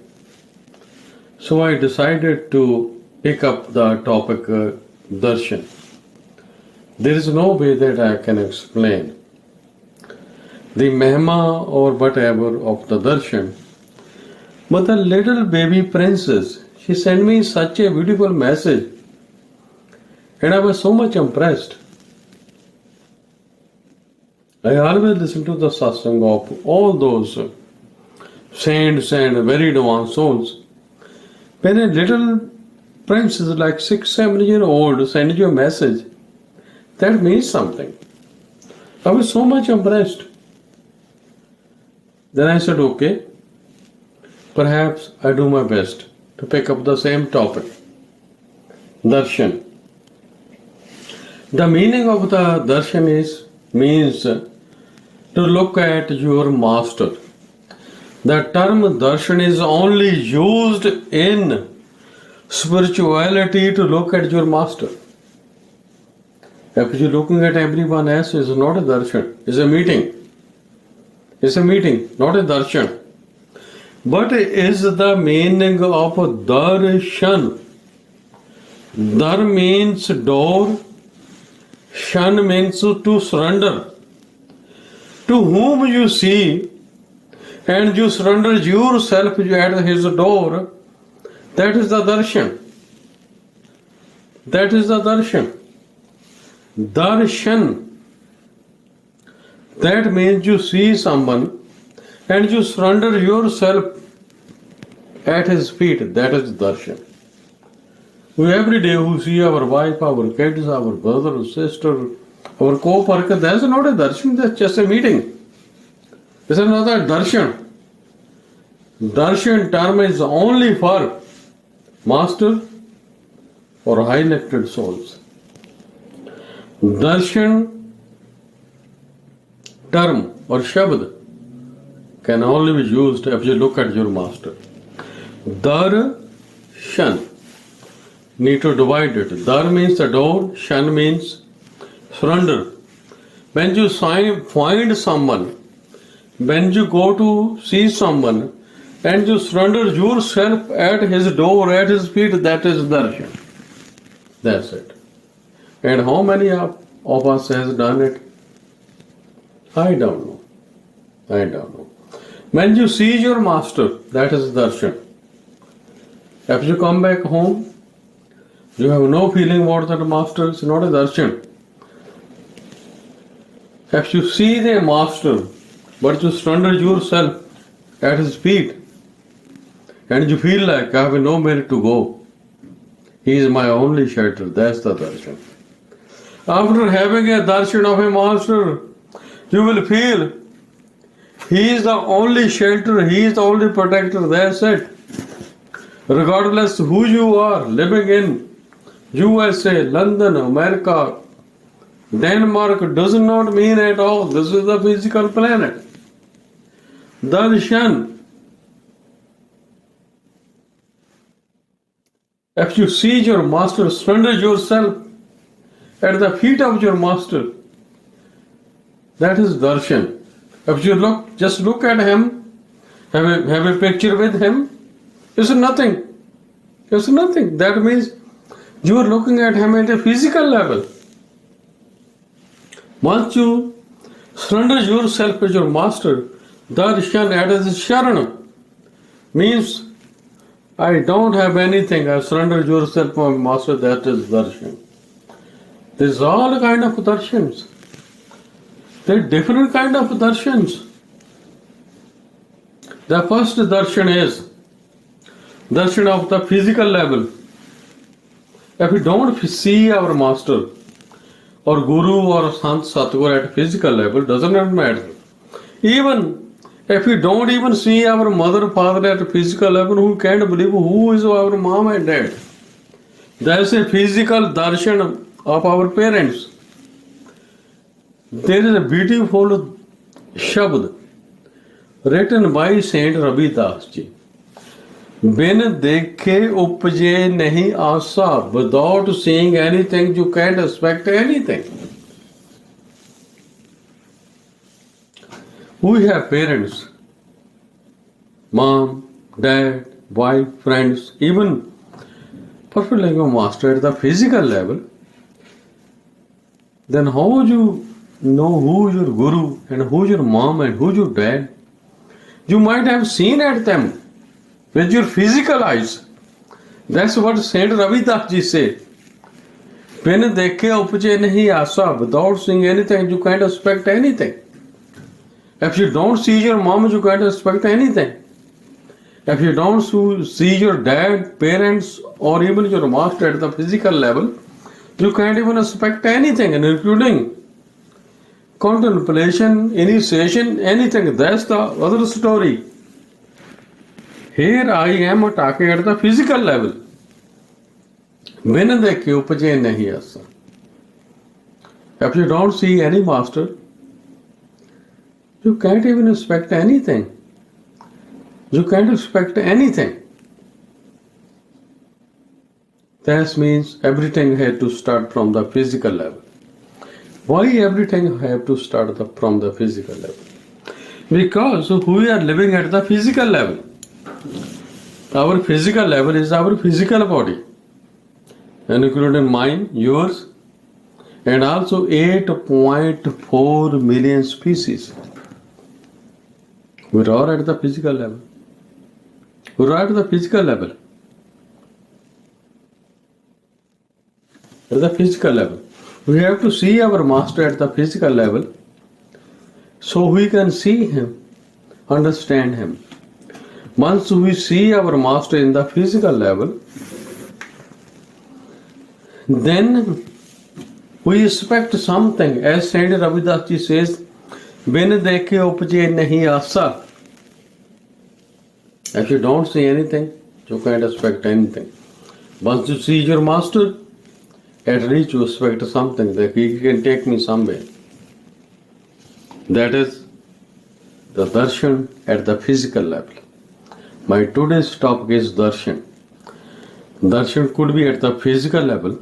So I decided to pick up the topic darshan. There is no way that I can explain the mahima or whatever of the darshan. But the little baby princess, she sent me such a beautiful message, and I was so much impressed. I always listen to the satsang of all those saints and very advanced souls. When a little princess like 6-7-year-old sends you a message, that means something. I was so much impressed. Then I said, okay, perhaps I do my best to pick up the same topic, darshan. The meaning of the darshan means to look at your master. The term darshan is only used in spirituality to look at your master. If you're looking at everyone else, it's not a darshan, it's a meeting. It's a meeting, not a darshan. But is the meaning of darshan. Dar means door, shan means to surrender. To whom you see and you surrender yourself at his door, that is the darshan. That is the darshan. Darshan. That means you see someone and you surrender yourself at his feet. That is darshan. We every day who see our wife, our kids, our brother, sister, our co-worker, that's not a darshan, that's just a meeting. It's another darshan. Darshan term is only for master or high-lifted souls. Darshan term or shabd can only be used if you look at your master. Darshan. Need to divide it. Dar means adore, shan means surrender. When you find someone, when you go to see someone, and you surrender yourself at his door, at his feet, that is darshan. That's it. And how many of us has done it? I don't know. I don't know. When you see your master, that is darshan. If you come back home, you have no feeling about that master, it's not a darshan. If you see the master, but you surrender yourself at his feet, and you feel like I have nowhere to go, he is my only shelter, that's the darshan. After having a darshan of a master, you will feel he is the only shelter, he is the only protector, that's it. Regardless who you are, living in USA, London, America, Denmark, does not mean at all. This is the physical planet. Darshan. If you see your master, surrender yourself at the feet of your master. That is darshan. If you just look at him, have a picture with him, it's nothing. It's nothing. That means you are looking at him at a physical level. Once you surrender yourself to your master, darshan as sharana means I don't have anything. I surrender yourself to my master. That is darshan. There's all kind of darshans. There are different kind of darshans. The first darshan is darshan of the physical level. If we don't see our master or guru or sant satguru at physical level, doesn't matter. Even if we don't even see our mother father at physical level, who can't believe who is our mom and dad? That's a physical darshan of our parents. There is a beautiful shabd written by Saint Ravidas ji. बिन देखे उपजे नहीं आशा. Without seeing anything, you can't expect anything. We have parents, mom, dad, wife, friends, even perfect like a master at the physical level. Then how would you know who is your guru and who is your mom and who is your dad? You might have seen at them with your physical eyes. That's what Saint Ravidas ji said. Bin dekhe upje nahi asa. Without seeing anything, you can't expect anything. If you don't see your mom, you can't expect anything. If you don't see your dad, parents, or even your master at the physical level, you can't even expect anything, including contemplation, initiation, anything. That's the other story. Here I am talking at the physical level. Bin dekhe upje nahi asa. If you don't see any master, you can't even expect anything. You can't expect anything. That means everything had to start from the physical level. Why everything have to start from the physical level? Because we are living at the physical level. Our physical level is our physical body, and including mine, yours, and also 8.4 million species. We're all at the physical level. We're all at the physical level. At the physical level. We have to see our master at the physical level so we can see him, understand him. Once we see our master in the physical level, then we expect something. As Saint Ravidas ji says, bin dekhe upje nahi asa. If you don't see anything, you can't expect anything. Once you see your master, at least you expect something, that he can take me somewhere. That is the darshan at the physical level. My today's topic is darshan. Darshan could be at the physical level,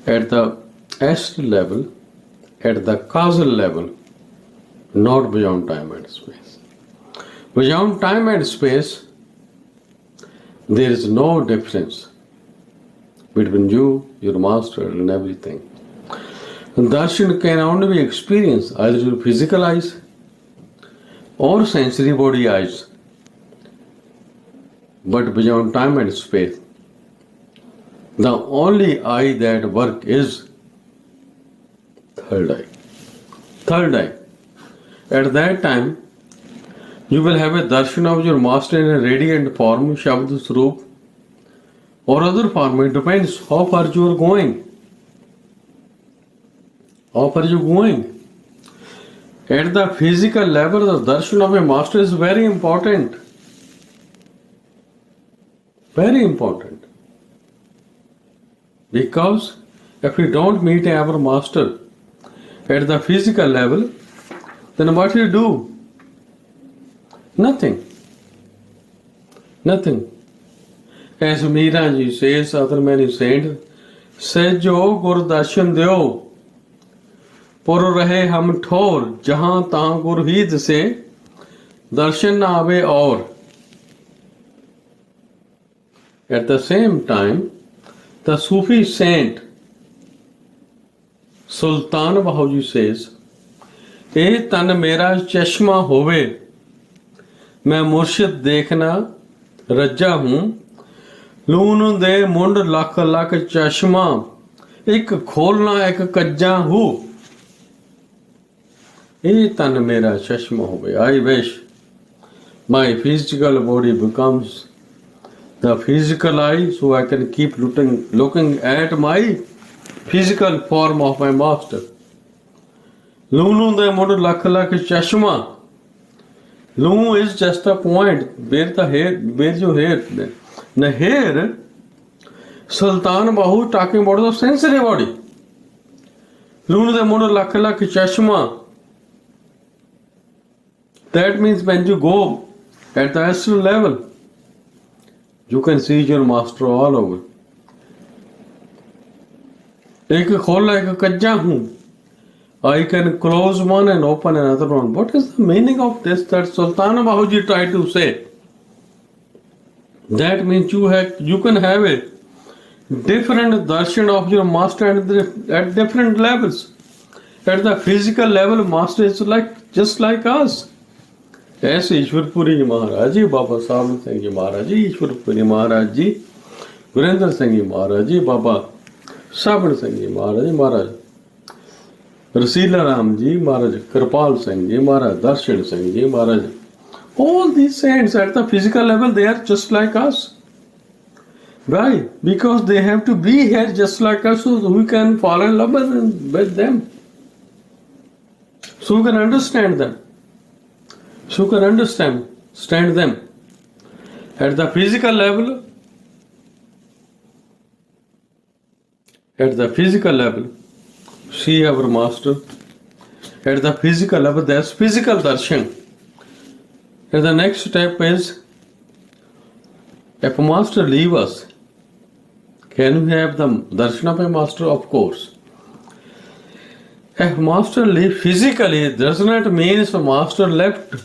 at the astral level, at the causal level, not beyond time and space. Beyond time and space, there is no difference between you, your master, and everything. And darshan can only be experienced either through physical eyes or sensory body eyes, but beyond time and space. The only eye that works is third eye. Third eye. At that time, you will have a darshan of your master in a radiant form, Shabd Swarup, or other form. It depends how far you are going. How far you going? At the physical level, the darshan of a master is very important. Very important. Because if we don't meet our master at the physical level, then what do you do? Nothing. Nothing. As Meera ji says, other many saints, Sejo Gur Darshan Deo, Pur Rahe Hum Thor, Jahan Taan Gur Heed Se, Darshan Na Ave Aur. At the same time, the Sufi saint Sultan Bahuji says, ए तन मेरा चश्मा होवे, मैं मुर्शिद देखना रज्जा हूँ, लून दे मुंड लख लख चश्मा, एक खोलना एक कज्जा हूँ. ए तन मेरा चश्मा होवे. I wish my physical body becomes the physical eye, so I can keep looking at my physical form of my master. Lunu de mud lakh lakh chashma. Lu is just a point where the hair, where your hair. The hair, Sultan Bahu talking about the sensory body. Lunu de mud lakh lakh chashma. That means when you go at the astral level, you can see your master all over. एक खोला एक कज्जा हूँ. I can close one and open another one. What is the meaning of this that Sultan Bahuji tried to say? That means you can have a different darshan of your master at different levels. At the physical level, master is just like us. ऐसे ईश्वर पुरी जी महाराज जी, बाबा साहब सिंह जी महाराज जी, ईश्वर पुरी महाराज जी, वीरेंद्र सिंह जी महाराज जी, बाबा साबण सिंह जी महाराज जी महाराज, रसीला राम जी महाराज, कृपाल सिंह जी महाराज, दर्शन सिंह जी महाराज. All these saints at the physical level, they are just like us. Why? Because they have to be here just like us, so we can fall in love with them. So we can understand them. So you can understand them. At the physical level, see our master. At the physical level, there's physical darshan. And the next step is, if a master leave us, can we have the darshan of a master? Of course. If master leave physically, it does not mean if a master left.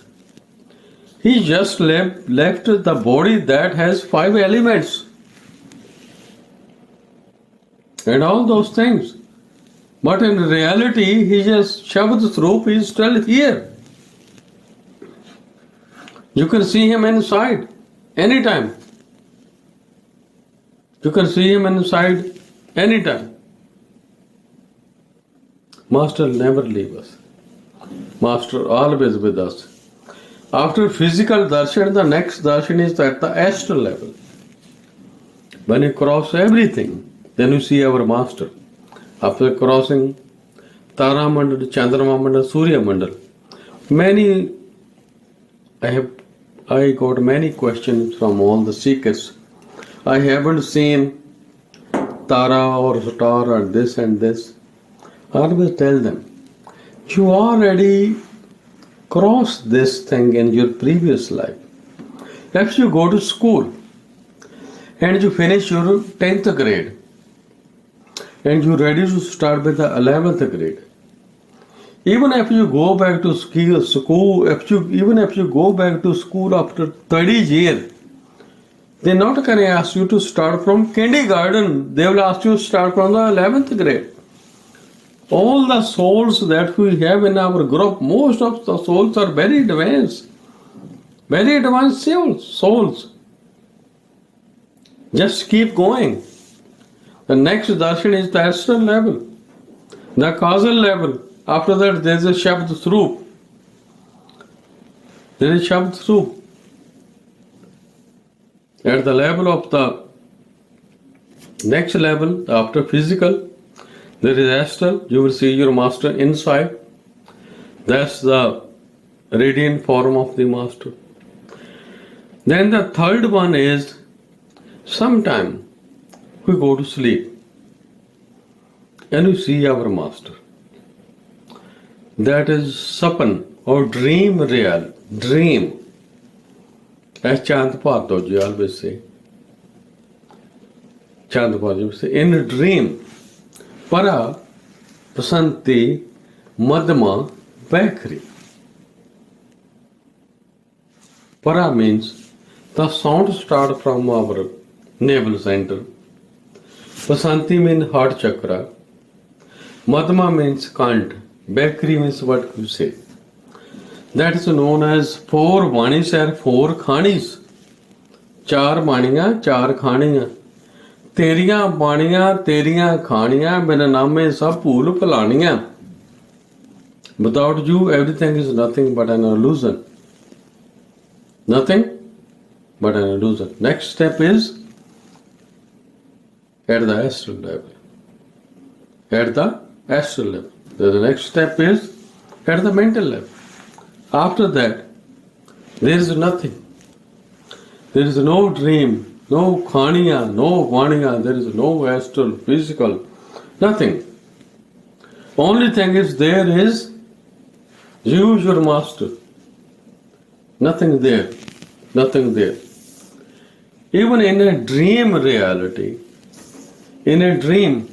He just left the body that has 5 elements and all those things. But in reality, he just Shabd Swarup is still here. You can see him inside anytime. You can see him inside anytime. Master never leave us. Master always with us. After physical darshan, the next darshan is at the astral level. When you cross everything, then you see our master. After crossing Tara Mandal, Chandrama Mandal, Surya Mandal, I got many questions from all the seekers. I haven't seen Tara or star or this and this. I always tell them, You already crossed this thing in your previous life. If you go to school and you finish your 10th grade and you're ready to start with the 11th grade, even if you go back to school, even if you go back to school after 30 years, they're not going to ask you to start from kindergarten. They will ask you to start from the 11th grade. All the souls that we have in our group, most of the souls are very advanced souls. Just keep going. The next darshan is the astral level, the causal level. After that, there is a Shabd Swarup. There is Shabd Swarup. At the level of the next level, after physical, there is astral. You will see your master inside. That's the radiant form of the master. Then the third one is, sometime we go to sleep and we see our master. That is sapan or dream real, dream. As Sant Mat always say. Sant Mat always say, in a dream, para, prasanti, madma, bakery. Para means the sound starts from our navel center. Prasanti means heart chakra. Madma means kant. Bakery means what you say. That is known as four vanis or four khanis. Char maniya, char khaniya. Teriyan baniya, teriyan khaniya, mera naame sab bhool phulaniya. Without you, everything is nothing but an illusion. Nothing but an illusion. Next step is at the astral level. At the astral level. The next step is at the mental level. After that, there is nothing. There is no dream, no khaniya, no vaniya, there is no astral, physical, nothing. Only thing is there is you, your master. Nothing there, nothing there. Even in a dream reality, in a dream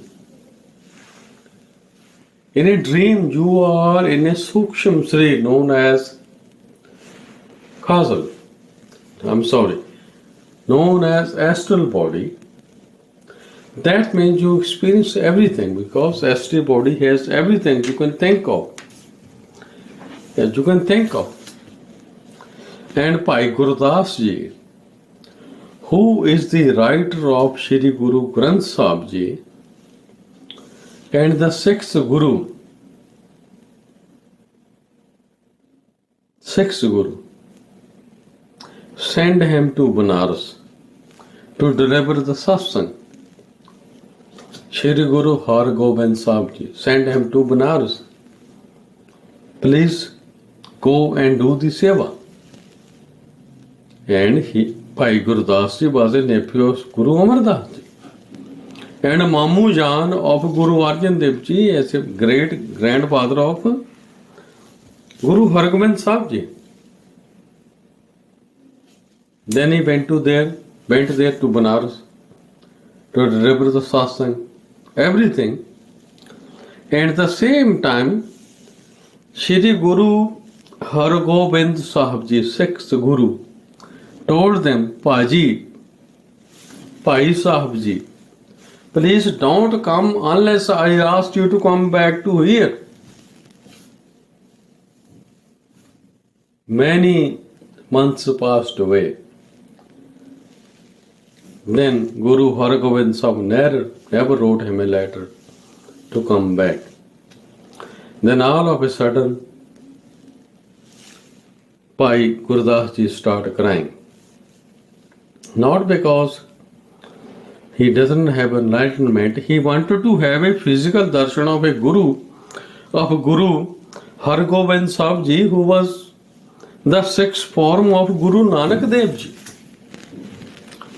you are in a suksham sri known as causal. Known as astral body. That means you experience everything because astral body has everything you can think of. Yes, you can think of. And Bhai Gurdas Ji, who is the writer of Shri Guru Granth Sahib Ji, and the sixth Guru, send him to Banaras to deliver the satsang. Shri Guru Har Gobind Sahib Ji, send him to Banaras. Please go and do the seva. And Bhai Gurdas Ji was a nephew of Guru Amar Das Ji. And Mamu Jan of Guru Arjan Dev Ji is a great grandfather of Guru Hargobind Sahib Ji. Then he went there to Banaras to deliver the satsang, everything. And at the same time, Shri Guru Hargobind Sahib Ji, sixth Guru, told them, Paji, Bhai Sahib Ji, please don't come unless I ask you to come back to here. Many months passed away. Then Guru Hargobind Sahib never wrote him a letter to come back. Then all of a sudden, Bhai Gurdas Ji started crying. Not because he doesn't have enlightenment, he wanted to have a physical darshan of Guru Hargobind Sahib Ji, who was the sixth form of Guru Nanak Dev Ji.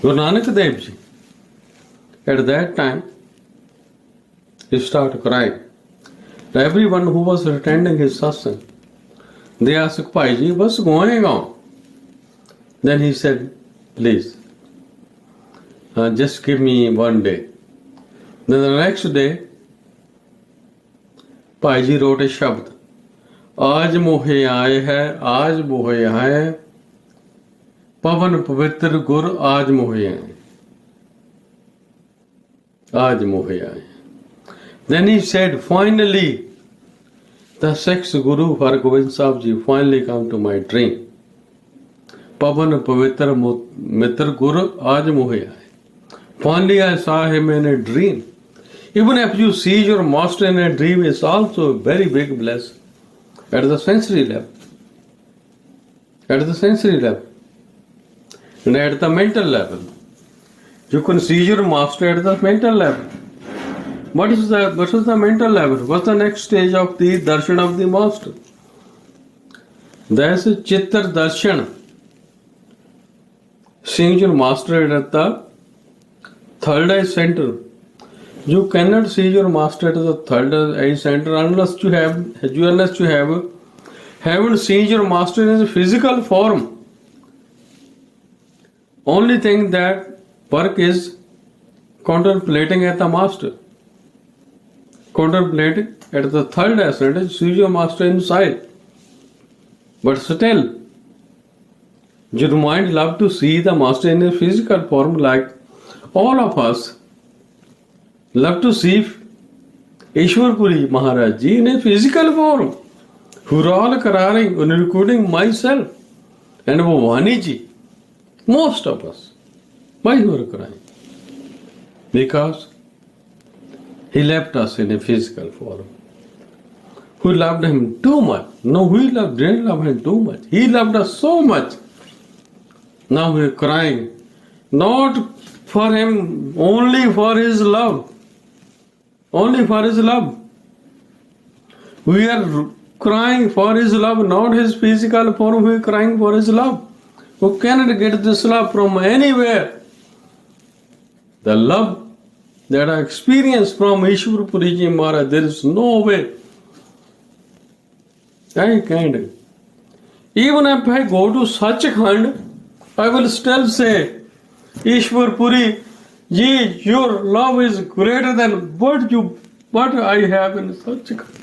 Guru Nanak Dev Ji. At that time, he started crying. everyone who was attending his satsang, they asked, Bhaiji, what's going on? Then he said, please, just give me one day. Then the next day, Bhaiji wrote a shabd. आज मोहे आए है, आज मोहे आए, पवन पवित्र गुर आज मोहे आए, आज मोहे आए. Then he said, finally, the sixth Guru, Hargobind Sahib Ji, finally come to my dream. Pavan Pavitra Mitra Guru Aaj Mohe Aaye. Finally, I saw him in a dream. Even if you see your master in a dream, it's also a very big blessing at the sensory level. At the sensory level. And at the mental level. You can see your master at the mental level. What is the mental level? What's the next stage of the darshan of the master? That's Chittar Darshan. Seeing your master at the third eye center. You cannot see your master at the third eye center unless you haven't seen your master in his physical form. Only thing that work is contemplating at the master. Contemplating at the third eye center, see your master inside. But still, your mind love to see the master in a physical form, like all of us love to see Ishwar Puri Maharaj Ji in a physical form, who are all crying, including myself and Bhavani Ji. Most of us. Why you are crying? Because he left us in a physical form. Who loved him too much? No, we didn't love him too much. He loved us so much. Now we are crying, not for him, only for his love. Only for his love. We are crying for his love, not his physical form. We are crying for his love. We cannot get this love from anywhere. The love that I experienced from Ishwar Puri Ji Maharaj, there is no way. I can't. Even if I go to Sachkhand, I will still say, Ishwar Puri Ji, your love is greater than what I have in Sachkhand.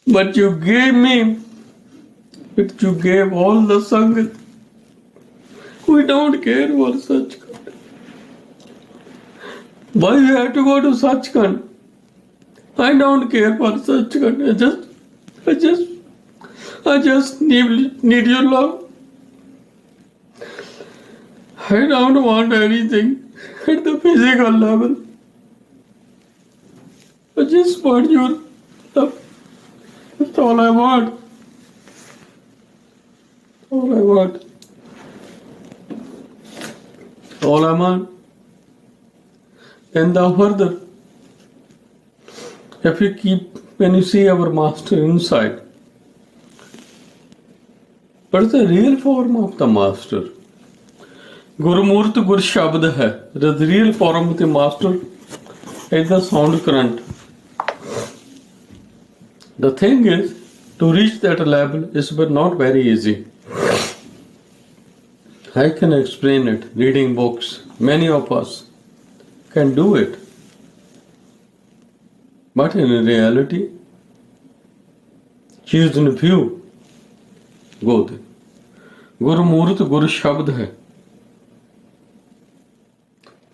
But you gave me, but you gave all the Sangat. We don't care for Sachkhand. Why you have to go to Sachkhand? I don't care for Sachkhand. I just need your love. I don't want anything at the physical level. I just want your love. That's all I want. All I want. All I want. And now further, if you keep, when you see our master inside, what is the real form of the master? Gurumurti Gur Shabd hai. The real form of the master is the sound current. The thing is, to reach that level is but not very easy. I can explain it, reading books. Many of us can do it. But in reality, choosing a few go there. Gurumurti Guru Shabd hai.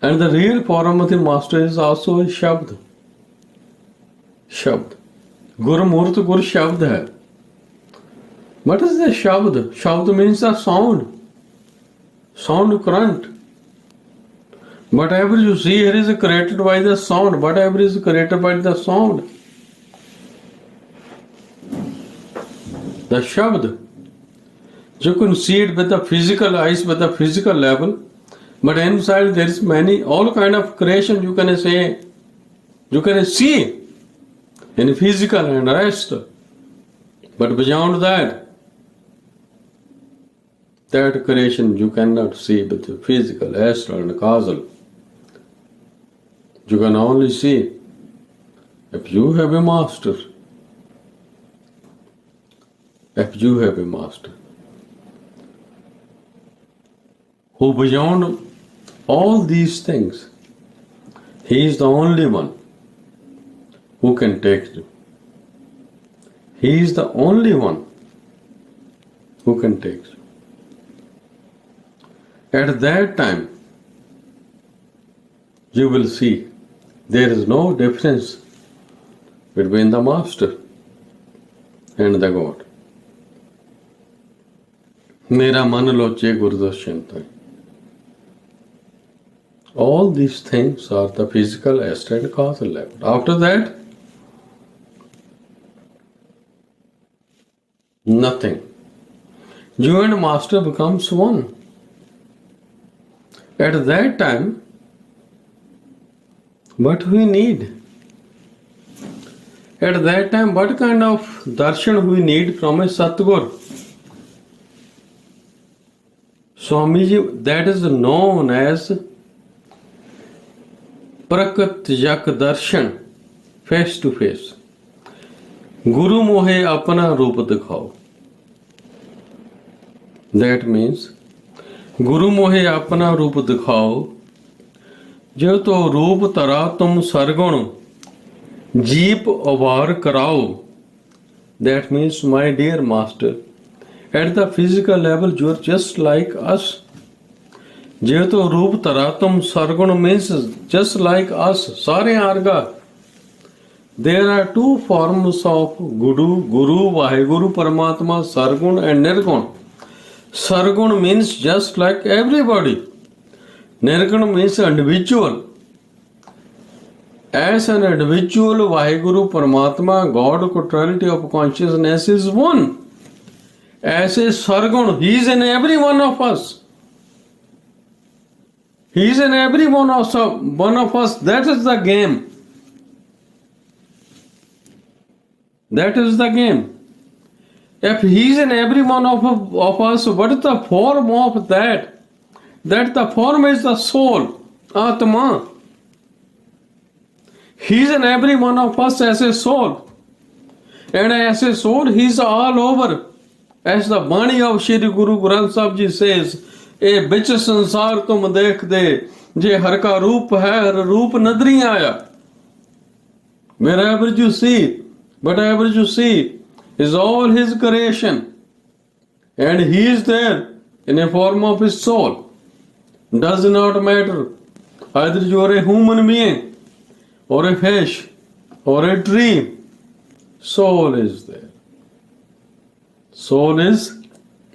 And the real form of the master is also a Shabd. Shabd. Gurumurti Guru Shabd hai. What is the Shabd? Shabd means the sound. Sound current. Whatever you see here is created by the sound. Whatever is created by the sound. The Shabd. You can see it with the physical eyes, with the physical level. But inside there is all kind of creation you can say, you can see in physical and rest. But beyond that, That creation you cannot see with the physical, astral and causal. You can only see if you have a master. If you have a master who beyond all these things, he is the only one who can take you. He is the only one who can take you. At that time, you will see there is no difference between the master and the God. मेरा मन लोचे गुरुदर्शन तक. All these things are the physical, astral and causal level. After that, nothing. You and master becomes one. At that time, what we need? At that time, what kind of darshan we need from a Satgur? Swamiji, that is known as Prakatyak Darshan, face to face. Guru mohe apna roop dikhao. That means, Guru mohe apna roop dikhao, jo to roop tara tum sargun, jeep avar karao. That means, my dear master, at the physical level, you are just like us. Jeto roop taratum sargun means just like us. Sare arga. There are two forms of Guru, Vaheguru, Paramatma, Sargun and Nirgun. Sargun means just like everybody. Nirgun means individual. As an individual, Vaheguru, Paramatma, God, totality of consciousness is one. As a Sargun, he is in every one of us. He is in every one of us. That is the game. That is the game. If he is in every one of us, what is the form of that? That the form is the soul, Atma. He is in every one of us as a soul. And as a soul, he is all over. As the Bani of Shri Guru Granth Sahib Ji says, ए बिच संसार तुम देख दे जे हर का रूप है हर रूप नदरी आया. Wherever you see, whatever you see is all his creation, and he is there in a form of his soul. Does not matter either you are a human being or a fish or a tree. Soul is there. Soul is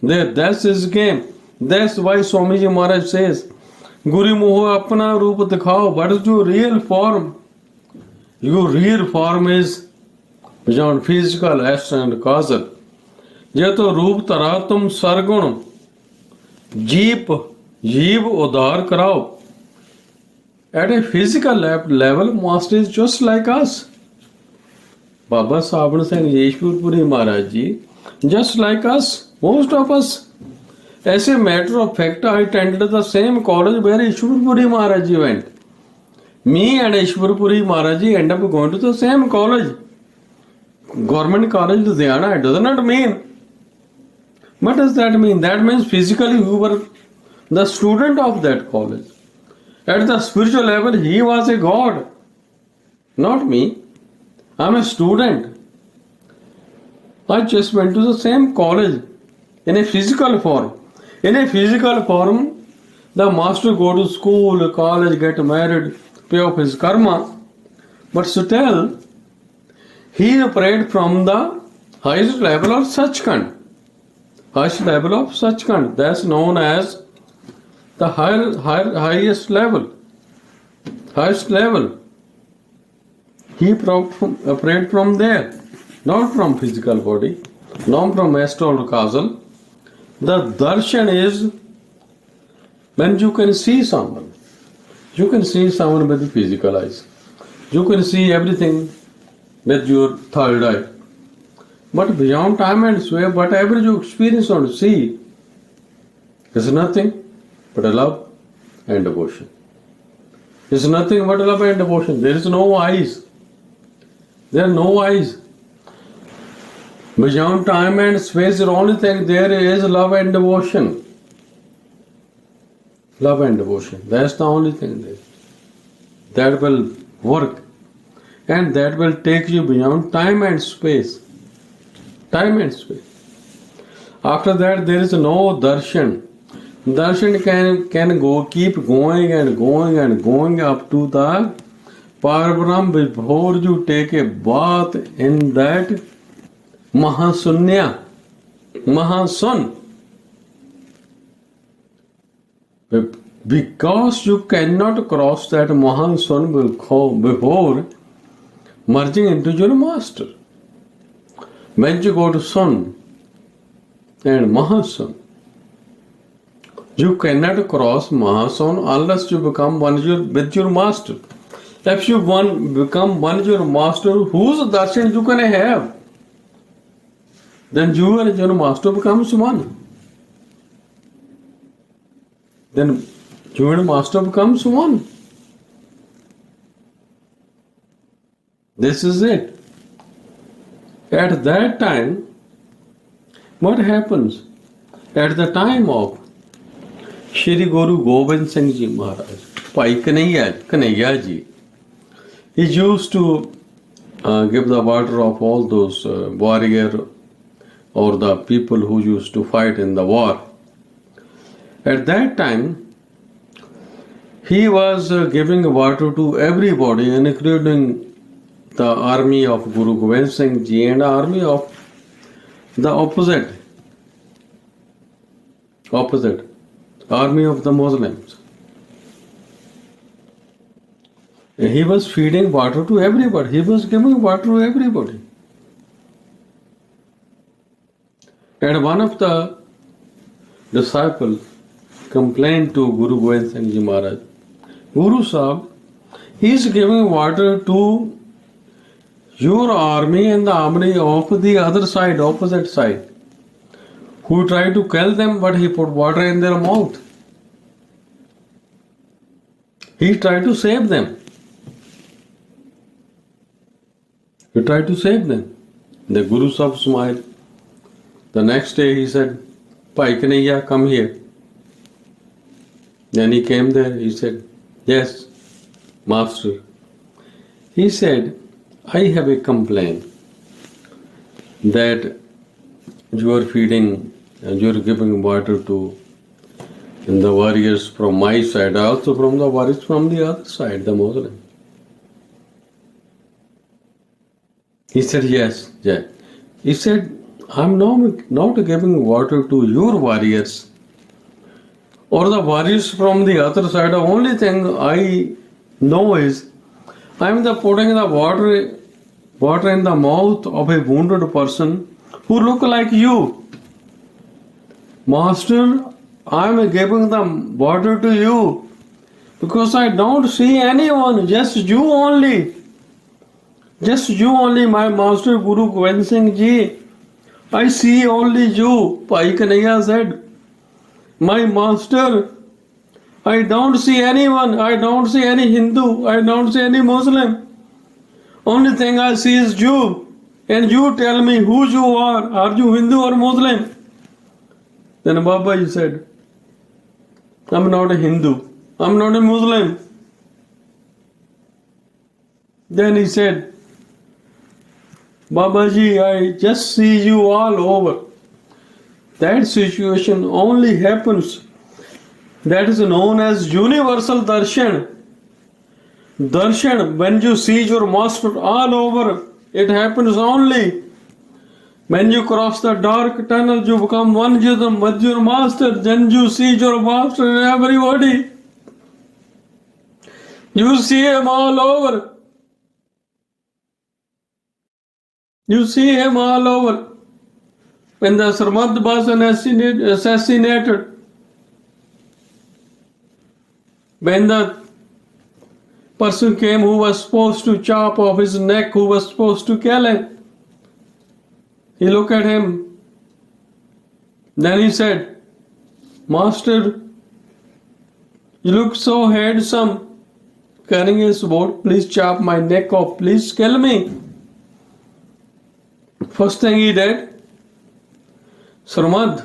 there. That's his game. That's why Swamiji Maharaj says, Guru Moho Apna Rupa Dikhao. What is your real form? Your real form is beyond physical, astral and causal. Jeto Rup Taratum Sargun Jeep Udhar Karao. At a physical level, Master is just like us. Baba Sahib Singh Ishwar Puri Maharaj Ji, just like us, most of us. As a matter of fact, I attended the same college where Ishwar Puri Maharaj Ji went. Me and Ishwar Puri Maharaj Ji end up going to the same college. Government College Ludhiana. It does not mean. What does that mean? That means physically we were the student of that college. At the spiritual level, he was a god. Not me. I am a student. I just went to the same college in a physical form. In a physical form, the master go to school, college, get married, pay off his karma. But still, he operates from the highest level of Sachkhand. Highest level of Sachkhand. That's known as the highest level. Highest level. He operates from there. Not from physical body, not from astral or causal. The darshan is when you can see someone. You can see someone with the physical eyes. You can see everything with your third eye. But beyond time and space, whatever you experience or see, is nothing but a love and devotion. It's nothing but love and devotion. There is no eyes. There are no eyes. Beyond time and space, the only thing there is love and devotion. Love and devotion. That's the only thing there. That will work. And that will take you beyond time and space. Time and space. After that, there is no darshan. Darshan can go, keep going and going and going up to the Parbrahm before you take a bath in that Mahasunya, Mahasun. Because you cannot cross that Mahasun before merging into your master. When you go to Sun and Mahasun, you cannot cross Mahasun unless you become one with your master. If you become one with your master, whose darshan you can have? Then you and your master becomes one. Then you and master becomes one. This is it. At that time, what happens? At the time of Shri Guru Gobind Singh Ji Maharaj, Bhai Kanhaiya Ji, he used to give the water of all those warriors or the people who used to fight in the war. At that time, he was giving water to everybody, including the army of Guru Gobind Singh Ji and army of the opposite army of the Muslims. He was feeding water to everybody. He was giving water to everybody. And one of the disciples complained to Guru Gobind Singh Ji Maharaj, Guru Sahib, he is giving water to your army and the army of the other side, opposite side, who tried to kill them, but he put water in their mouth. He tried to save them. He tried to save them. The Guru Sahib smiled. The next day he said, Bhai Kanhaiya, come here. Then he came there. He said, yes, Master. He said, I have a complaint that you are feeding and you are giving water to the warriors from my side, also from the warriors from the other side, the Muslim. He said, yes, yeah. He said, I'm not giving water to your warriors or the warriors from the other side. The only thing I know is I'm putting the water in the mouth of a wounded person who look like you. Master, I'm giving the water to you because I don't see anyone, just you only. Just you only, my master Guru Gobind Singh Ji. I see only you. Bhai Kanhaiya said, my master, I don't see anyone. I don't see any Hindu. I don't see any Muslim. Only thing I see is you. And you tell me who you are. Are you Hindu or Muslim? Then Babaji said, I'm not a Hindu. I'm not a Muslim. Then he said, Babaji, I just see you all over. That situation only happens. That is known as universal darshan. Darshan, when you see your master all over, it happens only. When you cross the dark tunnel, you become one with your master. Then you see your master in everybody. You see him all over. You see him all over. When the Sant Mat was assassinated, when the person came who was supposed to chop off his neck, who was supposed to kill him, he looked at him. Then he said, Master, you look so handsome, carrying a sword. Please chop my neck off. Please kill me. First thing he did, Sant Mat,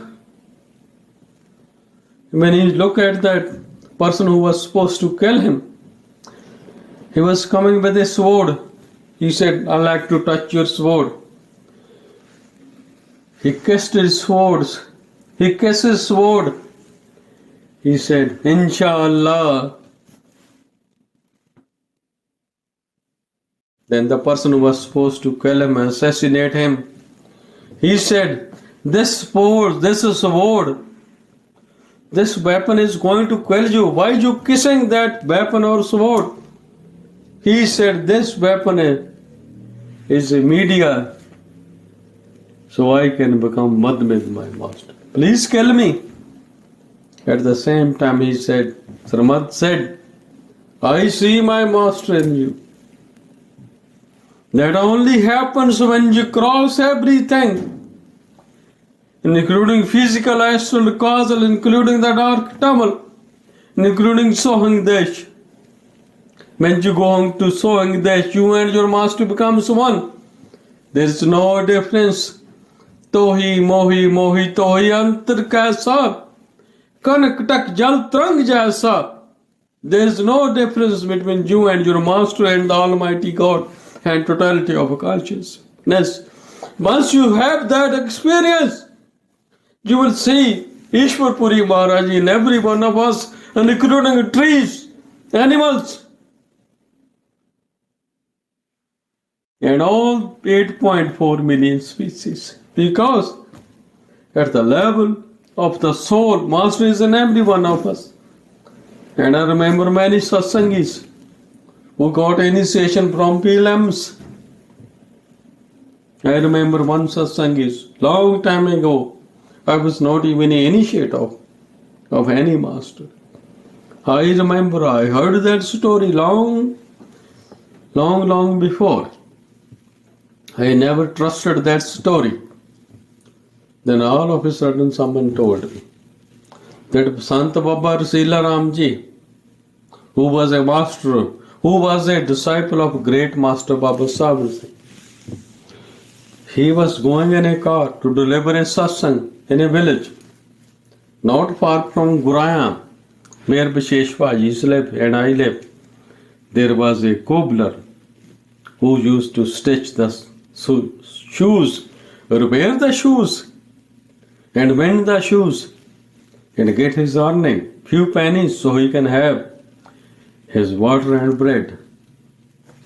when he looked at that person who was supposed to kill him, he was coming with a sword. He said, "I like to touch your sword." He kissed his swords. He kissed his sword. He said, "Inshallah." Then the person who was supposed to kill him, assassinate him, he said, this sword, this weapon is going to kill you. Why are you kissing that weapon or sword? He said, this weapon is a media, so I can become one with my master. Please kill me. At the same time, he said, Sant Mat said, I see my master in you. That only happens when you cross everything, including physical, astral, causal, including the dark tunnel, including Sohang Desh. When you go on to Sohang Desh, you and your master becomes one. There is no difference. Tohi, mohi, mohi, tohi, antar kaisa. Kanak tak jal trang jaisa. There is no difference between you and your master and the Almighty God and totality of consciousness. Once you have that experience, you will see Ishwar Puri Maharaj in every one of us, and including trees, animals, and all 8.4 million species. Because at the level of the soul, master is in every one of us. And I remember many satsangis who got initiation from PLMs. I remember one satsangis, long time ago, I was not even an initiate of any master. I remember I heard that story long before. I never trusted that story. Then all of a sudden someone told me that Sant Baba Rasila Ramji, who was a master, who was a disciple of great master Baba Sahib Singh, he was going in a car to deliver a satsang in a village not far from Gurayam, where Bisheshwaji lived and I lived. There was a cobbler who used to stitch the shoes, repair the shoes, and mend the shoes, and get his earning, few pennies, so he can have his water and bread.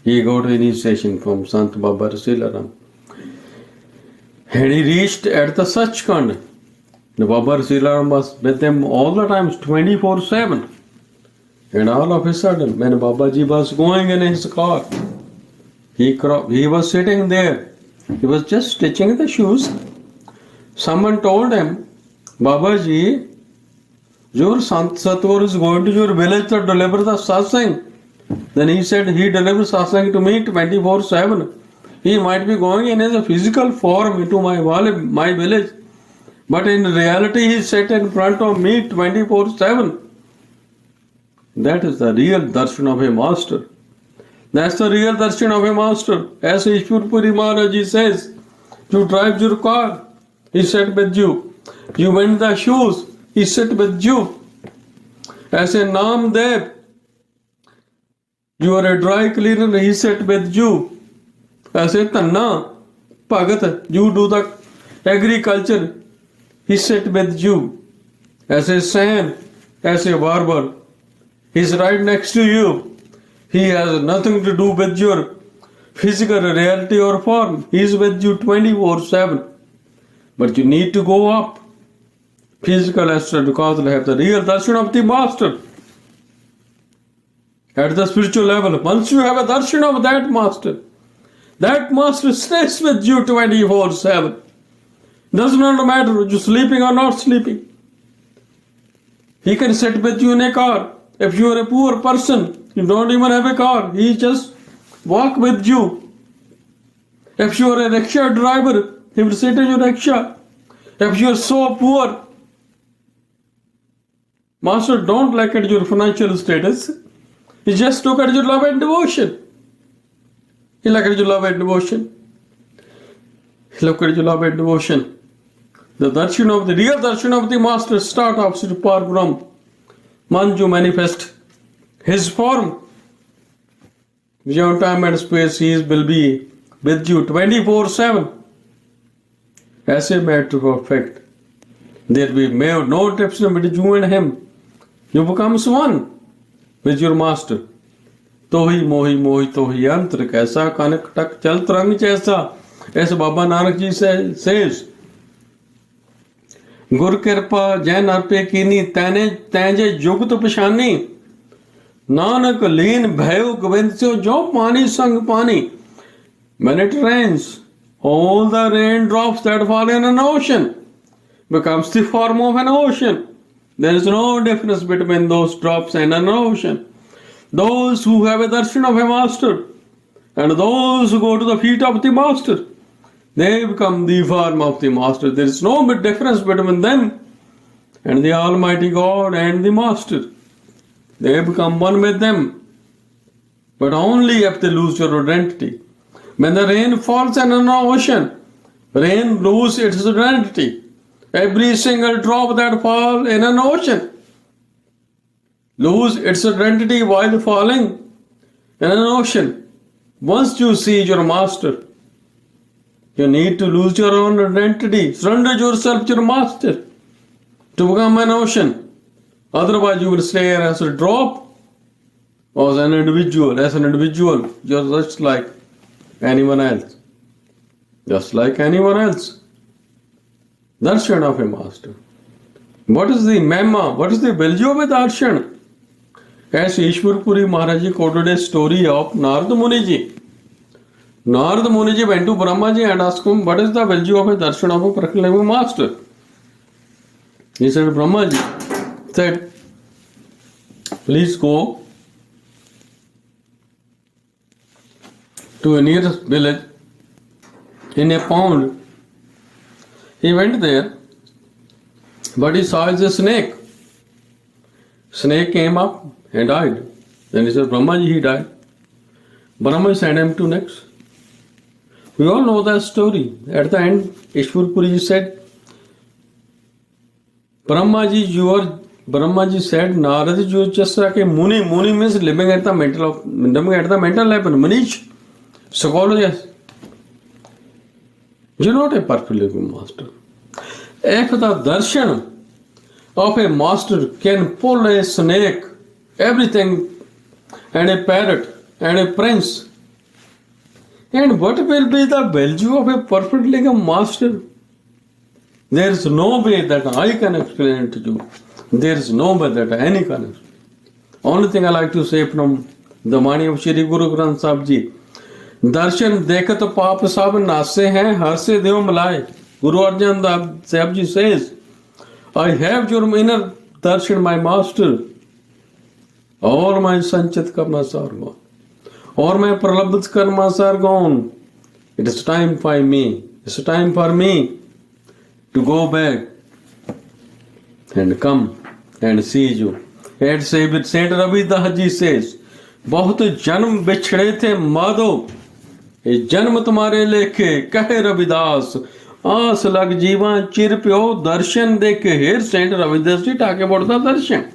He got initiation from Sant Baba Silaram. And he reached at the Sachkhand. The Baba Silaram was with him all the times, 24/7. And all of a sudden, when Babaji was going in his car, he was sitting there. He was just stitching the shoes. Someone told him, Babaji, your Sant Satguru is going to your village to deliver the satsang. Then he said, he delivers satsang to me 24/7. He might be going in as a physical form into my village, but in reality he sat in front of me 24/7. That is the real darshan of a master. That's the real darshan of a master. As Ishwar Puri Maharaj says, you drive your car, he sat with you. You mend the shoes, he sat with you. As a Namdev, you are a dry cleaner, he sat with you. As a Tanna, Bhagat, you do the agriculture, he sat with you. As a Sam, as a barber, he's right next to you. He has nothing to do with your physical reality or form. He's with you 24/7. But you need to go up. Physical, astral, causal, have the real darshan of the master. At the spiritual level, once you have a darshan of that master stays with you 24/7. Does not matter you're sleeping or not sleeping. He can sit with you in a car. If you are a poor person, you don't even have a car, he just walk with you. If you are a rickshaw driver, he will sit in your rickshaw. If you are so poor, Master don't look at your financial status. He just look at your love and devotion. He look at your love and devotion. He look at your love and devotion. The darshan of the real darshan of the Master start off to par Brahm. Manju manifest his form. Beyond time and space, he will be with you 24/7. As a matter of fact, there will be no difference between you and him. You become one with your Master. Tohi mohi mohi tohi yantra kaisa kanak tak chal trang jaisa. As Baba Nanak ji says, Gur kirpa jain arpe kini tanje jugt pashani. Nanak leen bhayo govind jo pani sang pani. When it rains, all the raindrops that fall in an ocean becomes the form of an ocean. There is no difference between those drops and an ocean. Those who have a darshan of a Master and those who go to the feet of the Master, they become the form of the Master. There is no difference between them and the Almighty God and the Master. They become one with them, but only if they lose your identity. When the rain falls in an ocean, rain loses its identity. Every single drop that falls in an ocean loses its identity while falling in an ocean. Once you see your Master, you need to lose your own identity. Surrender yourself to your Master to become an ocean. Otherwise, you will stay as a drop or as an individual. As an individual, you're just like anyone else. Just like anyone else. Darshan of a Master. What is the mema? What is the value of a darshan? As Ishwar Puri Maharaj ji quoted a story of Narad Muni ji. Narad Muni ji went to Brahma ji and asked him, what is the value of a darshan of a particular Master? He said, Brahma ji said, please go to a nearest village in a pond. He went there, but he saw a snake. Snake came up and died. Then he said, Brahma ji, he died. Brahma sent him to next. We all know that story. At the end, Ishwar Puri ji said, Brahma ji said, Narad, you just like a Muni. Muni means living at the mental level. Manish, psychologist. You're not a perfectly good Master. If the darshan of a Master can pull a snake, everything, and a parrot, and a prince, and what will be the value of a perfectly good Master? There is no way that I can explain it to you. There is no way that any can explain. Only thing I like to say from the Mani of Shri Guru Granth Sahib Ji, Darshan dekhat paap sab naase hain, har se dev malai. Guru Arjan Sahib Ji says, I have your inner darshan, my Master. All my sanchit karmas are gone. All my pralabdhit karmas are gone. It is time for me. It's time for me to go back and come and see you. And Saint Ravidas Ji says, बहुत जन्म बिछड़े थे माधो, ये जन्म तुम्हारे लेखे कहे रविदास, आस लग जीवा चिर प्यो दर्शन देखे. Here Saint Ravidas Ji talking about the darshan.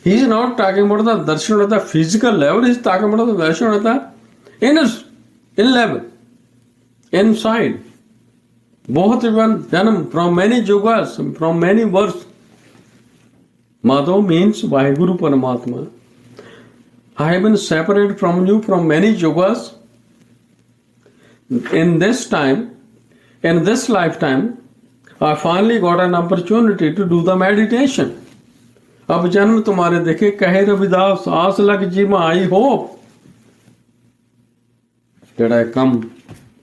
He is not talking about the darshan at the physical level, he is talking about the darshan at the inner level, inside. बहुत जन्म, from many yugas, from many births. Madhav means Vaheguru Paramatma. I have been separated from you from many yugas. In this time, in this lifetime, I finally got an opportunity to do the meditation. अब जन्म तुम्हारे देखे कहे रविदास, आस लग जीवा. I hope that I come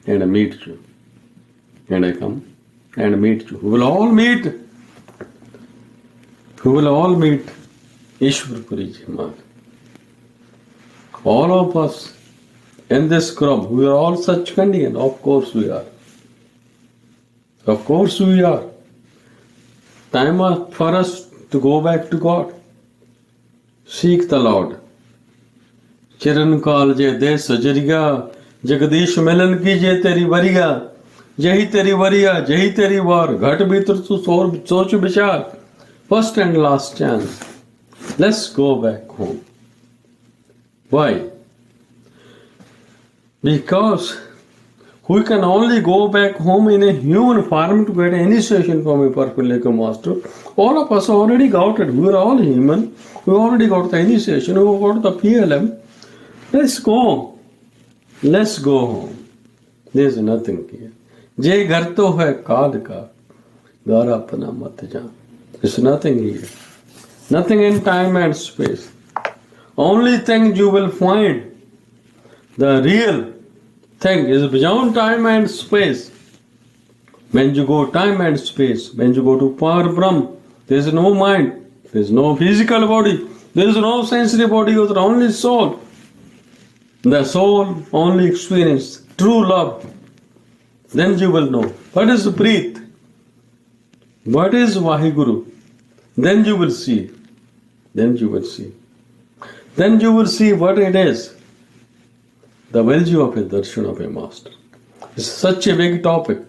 and meet you. And I come and meet you. We will all meet. We will all meet Ishwar Puri Ji Maharaj. All of us in this group, we are all such Kandian. Of course we are. Of course we are. Time for us to go back to God. Seek the Lord. Chiran काल जे दे सजरिया जगदीश मिलन की जे तेरी वरिया यही तेरी वरिया यही तेरी वार घट भीतर तू सोच विचार first and last chance. Let's go back home. Why? Because we can only go back home in a human form to get initiation from a perfect master. All of us already got it. We are all human. We already got the initiation. We got the PLM. Let's go. Let's go home. There is nothing here. जे घर तो है काल का घर अपना मत जा. There's nothing here. Nothing in time and space. Only thing you will find, the real thing is beyond time and space. When you go time and space, when you go to Par Brahm, there is no mind, there is no physical body, there is no sensory body, you are only soul. The soul only experience true love. Then you will know what is breath, what is Vaheguru. Then you will see. Then you will see. Then you will see what it is. The value of a darshan of a master. It's such a big topic.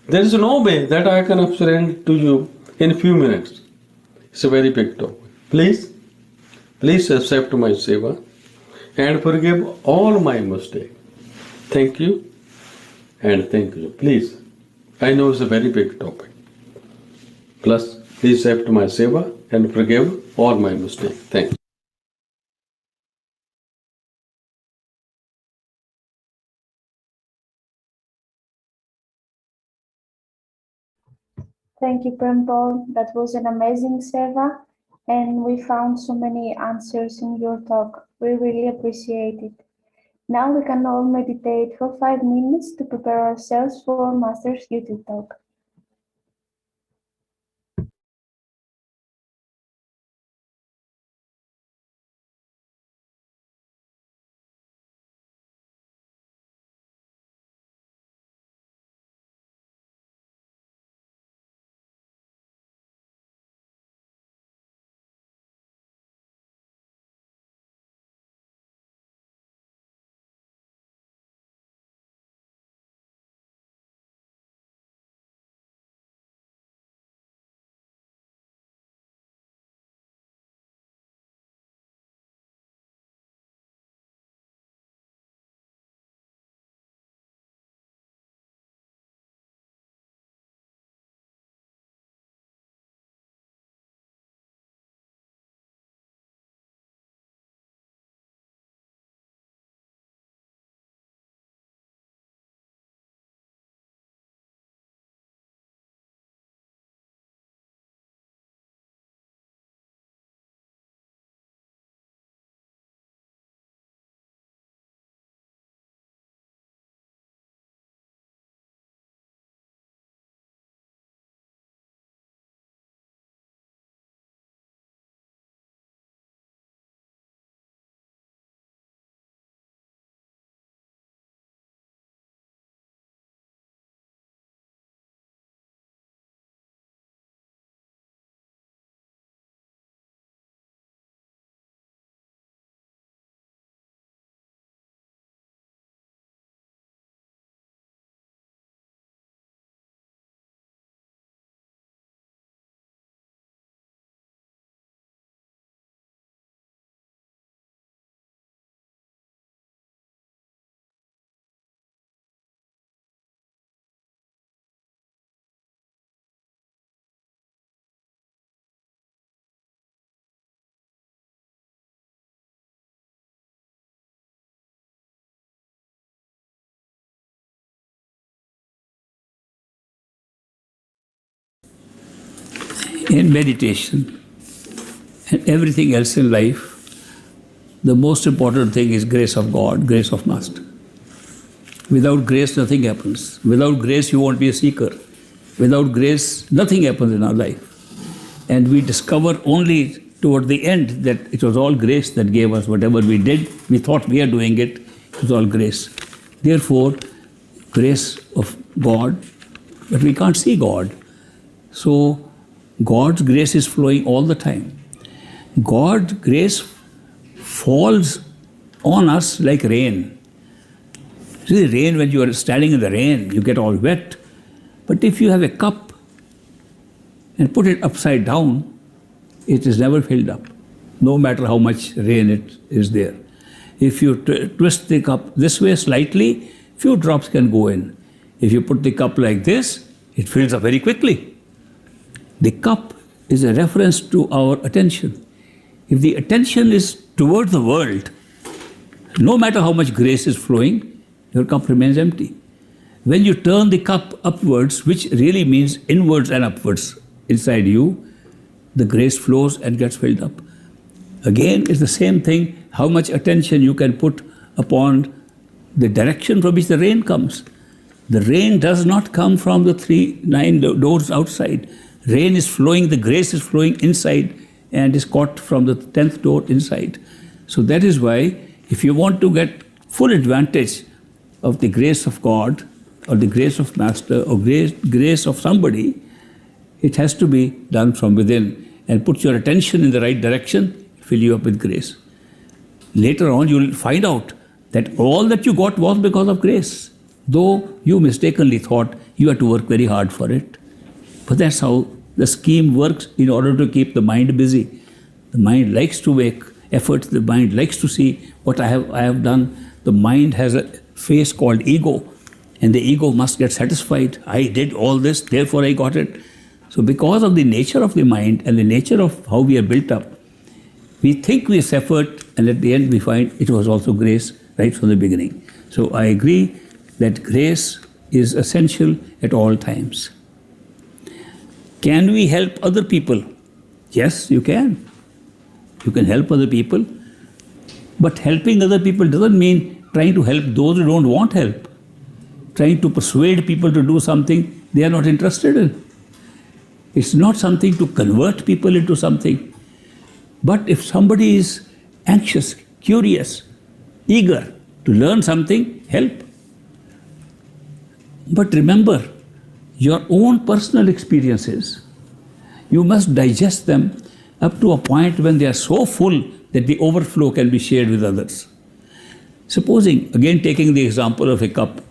There is no way that I can explain to you in a few minutes. It's a very big topic. Please accept my seva and forgive all my mistakes. Thank you and thank you. Please, I know it's a very big topic. Please accept my seva and forgive all my mistakes. Thank you. Thank you, Prem Pal. That was an amazing seva, and we found so many answers in your talk. We really appreciate it. Now we can all meditate for 5 minutes to prepare ourselves for Master's YouTube talk. In meditation and everything else in life, the most important thing is grace of God, grace of Master. Without grace, nothing happens. Without grace, you won't be a seeker. Without grace, nothing happens in our life. And we discover only toward the end that it was all grace that gave us whatever we did. We thought we are doing it. It was all grace. Therefore, grace of God, but we can't see God. So, God's grace is flowing all the time. God's grace falls on us like rain. See, rain, when you are standing in the rain, you get all wet. But if you have a cup and put it upside down, it is never filled up, no matter how much rain it is there. If you twist the cup this way slightly, few drops can go in. If you put the cup like this, it fills up very quickly. The cup is a reference to our attention. If the attention is toward the world, no matter how much grace is flowing, your cup remains empty. When you turn the cup upwards, which really means inwards and upwards inside you, the grace flows and gets filled up. Again, it's the same thing, how much attention you can put upon the direction from which the rain comes. The rain does not come from the 9 doors outside. Rain is flowing, the grace is flowing inside and is caught from the 10th door inside. So that is why, if you want to get full advantage of the grace of God, or the grace of Master, or grace of somebody, it has to be done from within, and put your attention in the right direction, fill you up with grace. Later on, you will find out that all that you got was because of grace, though you mistakenly thought you had to work very hard for it. But that's how the scheme works in order to keep the mind busy. The mind likes to make efforts, the mind likes to see what I have done. The mind has a face called ego, and the ego must get satisfied. I did all this, therefore I got it. So because of the nature of the mind and the nature of how we are built up, we think we effort, and at the end we find it was also grace right from the beginning. So I agree that grace is essential at all times. Can we help other people? Yes, you can. You can help other people. But helping other people doesn't mean trying to help those who don't want help. Trying to persuade people to do something they are not interested in. It's not something to convert people into something. But if somebody is anxious, curious, eager to learn something, help. But remember, your own personal experiences, you must digest them up to a point when they are so full that the overflow can be shared with others. Supposing, again taking the example of a cup,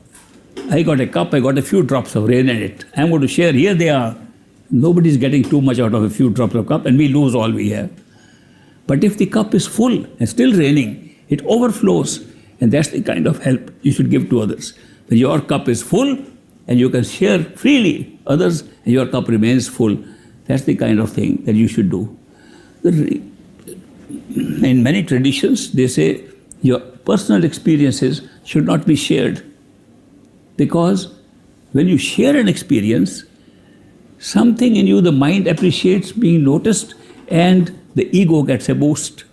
I got a cup, I got a few drops of rain in it. I'm going to share, here they are. Nobody's getting too much out of a few drops of cup, and we lose all we have. But if the cup is full and still raining, it overflows, and that's the kind of help you should give to others. When your cup is full and you can share freely others, and your cup remains full, that's the kind of thing that you should do. In many traditions, they say your personal experiences should not be shared, because when you share an experience, something in you, the mind appreciates being noticed, and the ego gets a boost.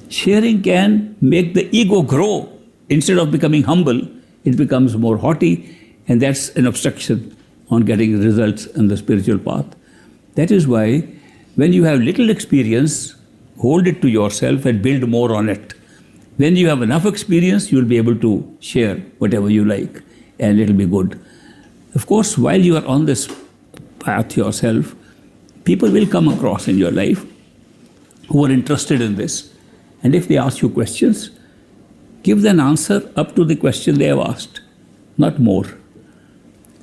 Sharing can make the ego grow. Instead of becoming humble, it becomes more haughty, and that's an obstruction on getting results in the spiritual path. That is why when you have little experience, hold it to yourself and build more on it. When you have enough experience, you will be able to share whatever you like, and it will be good. Of course, while you are on this path yourself, people will come across in your life who are interested in this. And if they ask you questions, give them an answer up to the question they have asked, not more.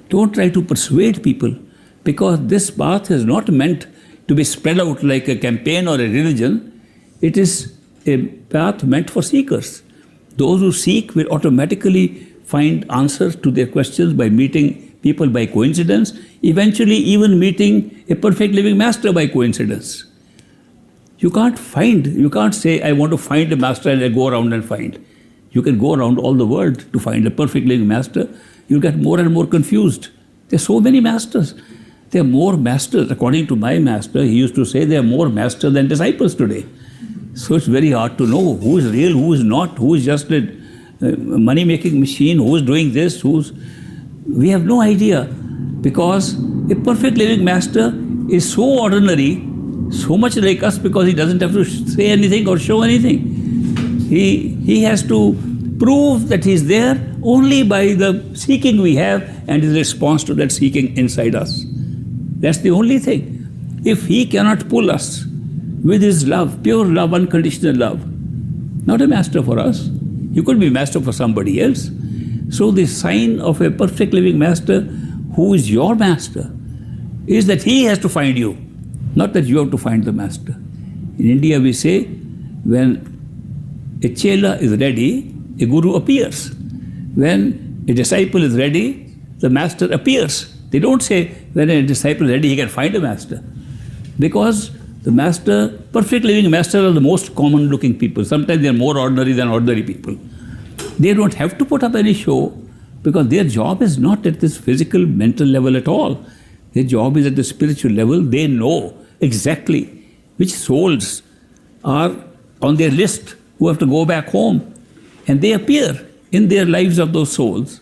Don't try to persuade people, because this path is not meant to be spread out like a campaign or a religion. It is a path meant for seekers. Those who seek will automatically find answers to their questions by meeting people by coincidence, eventually even meeting a perfect living master by coincidence. You can't say, I want to find a master, and I go around and find. You can go around all the world to find a perfect living master. You'll get more and more confused. There are so many masters. There are more masters. According to my master, he used to say there are more masters than disciples today. So it's very hard to know who is real, who is not, who is just a money-making machine, who is doing this, we have no idea, because a perfect living master is so ordinary, so much like us, because he doesn't have to say anything or show anything. He has to prove that he's there only by the seeking we have and his response to that seeking inside us. That's the only thing. If he cannot pull us with his love, pure love, unconditional love, not a master for us. You could be master for somebody else. So the sign of a perfect living master who is your master is that he has to find you, not that you have to find the master. In India we say, when a chela is ready, a guru appears. When a disciple is ready, the master appears. They don't say when a disciple is ready, he can find a master. Because the master, perfect living master, are the most common looking people. Sometimes they are more ordinary than ordinary people. They don't have to put up any show because their job is not at this physical, mental level at all. Their job is at the spiritual level. They know exactly which souls are on their list who have to go back home. And they appear in their lives of those souls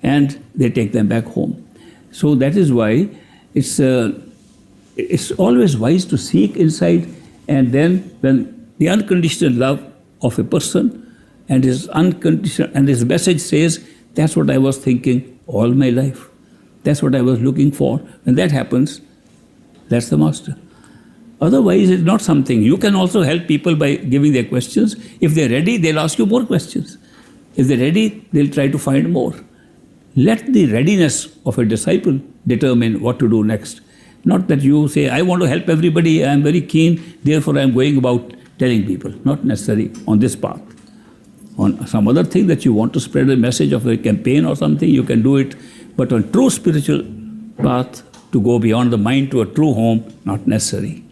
and they take them back home. So that is why it's always wise to seek inside, and then when the unconditional love of a person and his unconditional, and his message says, that's what I was thinking all my life. That's what I was looking for. When that happens, that's the master. Otherwise, it's not something. You can also help people by giving their questions. If they're ready, they'll ask you more questions. If they're ready, they'll try to find more. Let the readiness of a disciple determine what to do next. Not that you say, I want to help everybody, I am very keen, therefore I am going about telling people. Not necessary on this path. On some other thing that you want to spread a message of a campaign or something, you can do it. But on true spiritual path, to go beyond the mind to a true home, not necessary.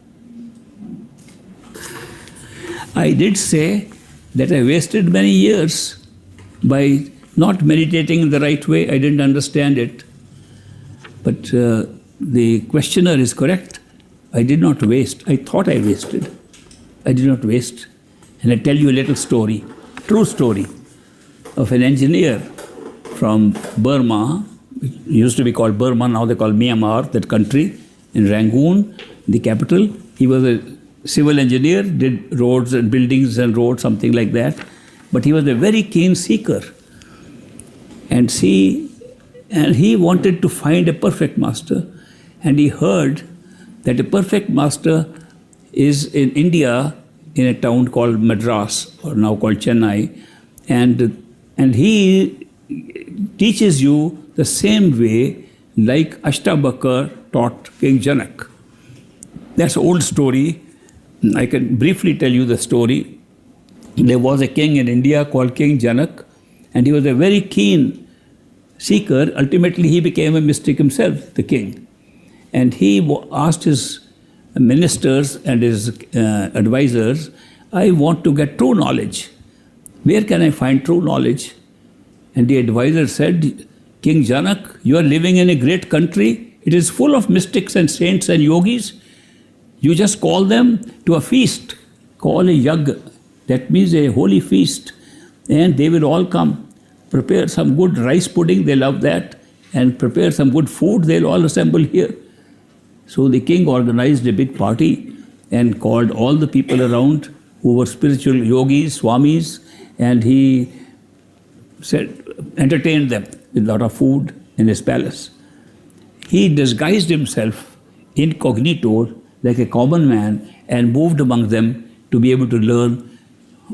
I did say that I wasted many years by not meditating in the right way. I didn't understand it. But the questioner is correct. I did not waste. I thought I wasted. I did not waste. And I tell you a little story, true story, of an engineer from Burma. It used to be called Burma, now they call Myanmar, that country, in Rangoon, the capital. He was a civil engineer, did roads and buildings and roads, something like that. But he was a very keen seeker. And he wanted to find a perfect master. And he heard that a perfect master is in India, in a town called Madras, or now called Chennai. And he teaches you the same way like Ashtabakar taught King Janak. That's an old story. I can briefly tell you the story. There was a king in India called King Janak, and he was a very keen seeker. Ultimately, he became a mystic himself, the king. And he asked his ministers and his advisors, I want to get true knowledge. Where can I find true knowledge? And the advisor said, King Janak, you are living in a great country. It is full of mystics and saints and yogis. You just call them to a feast. Call a yag. That means a holy feast. And they will all come. Prepare some good rice pudding. They love that. And prepare some good food. They'll all assemble here. So the king organized a big party and called all the people around who were spiritual yogis, swamis, and he entertained them with a lot of food in his palace. He disguised himself incognito like a common man and moved among them to be able to learn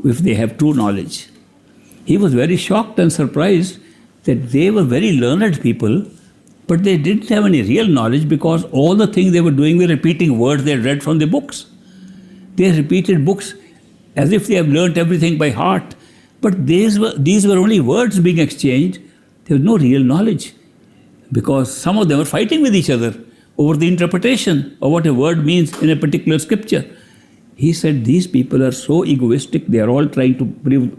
if they have true knowledge. He was very shocked and surprised that they were very learned people, but they didn't have any real knowledge because all the things they were doing were repeating words they had read from the books. They repeated books as if they have learnt everything by heart. But these were only words being exchanged. There was no real knowledge because some of them were fighting with each other over the interpretation of what a word means in a particular scripture. He said, these people are so egoistic, they are all trying to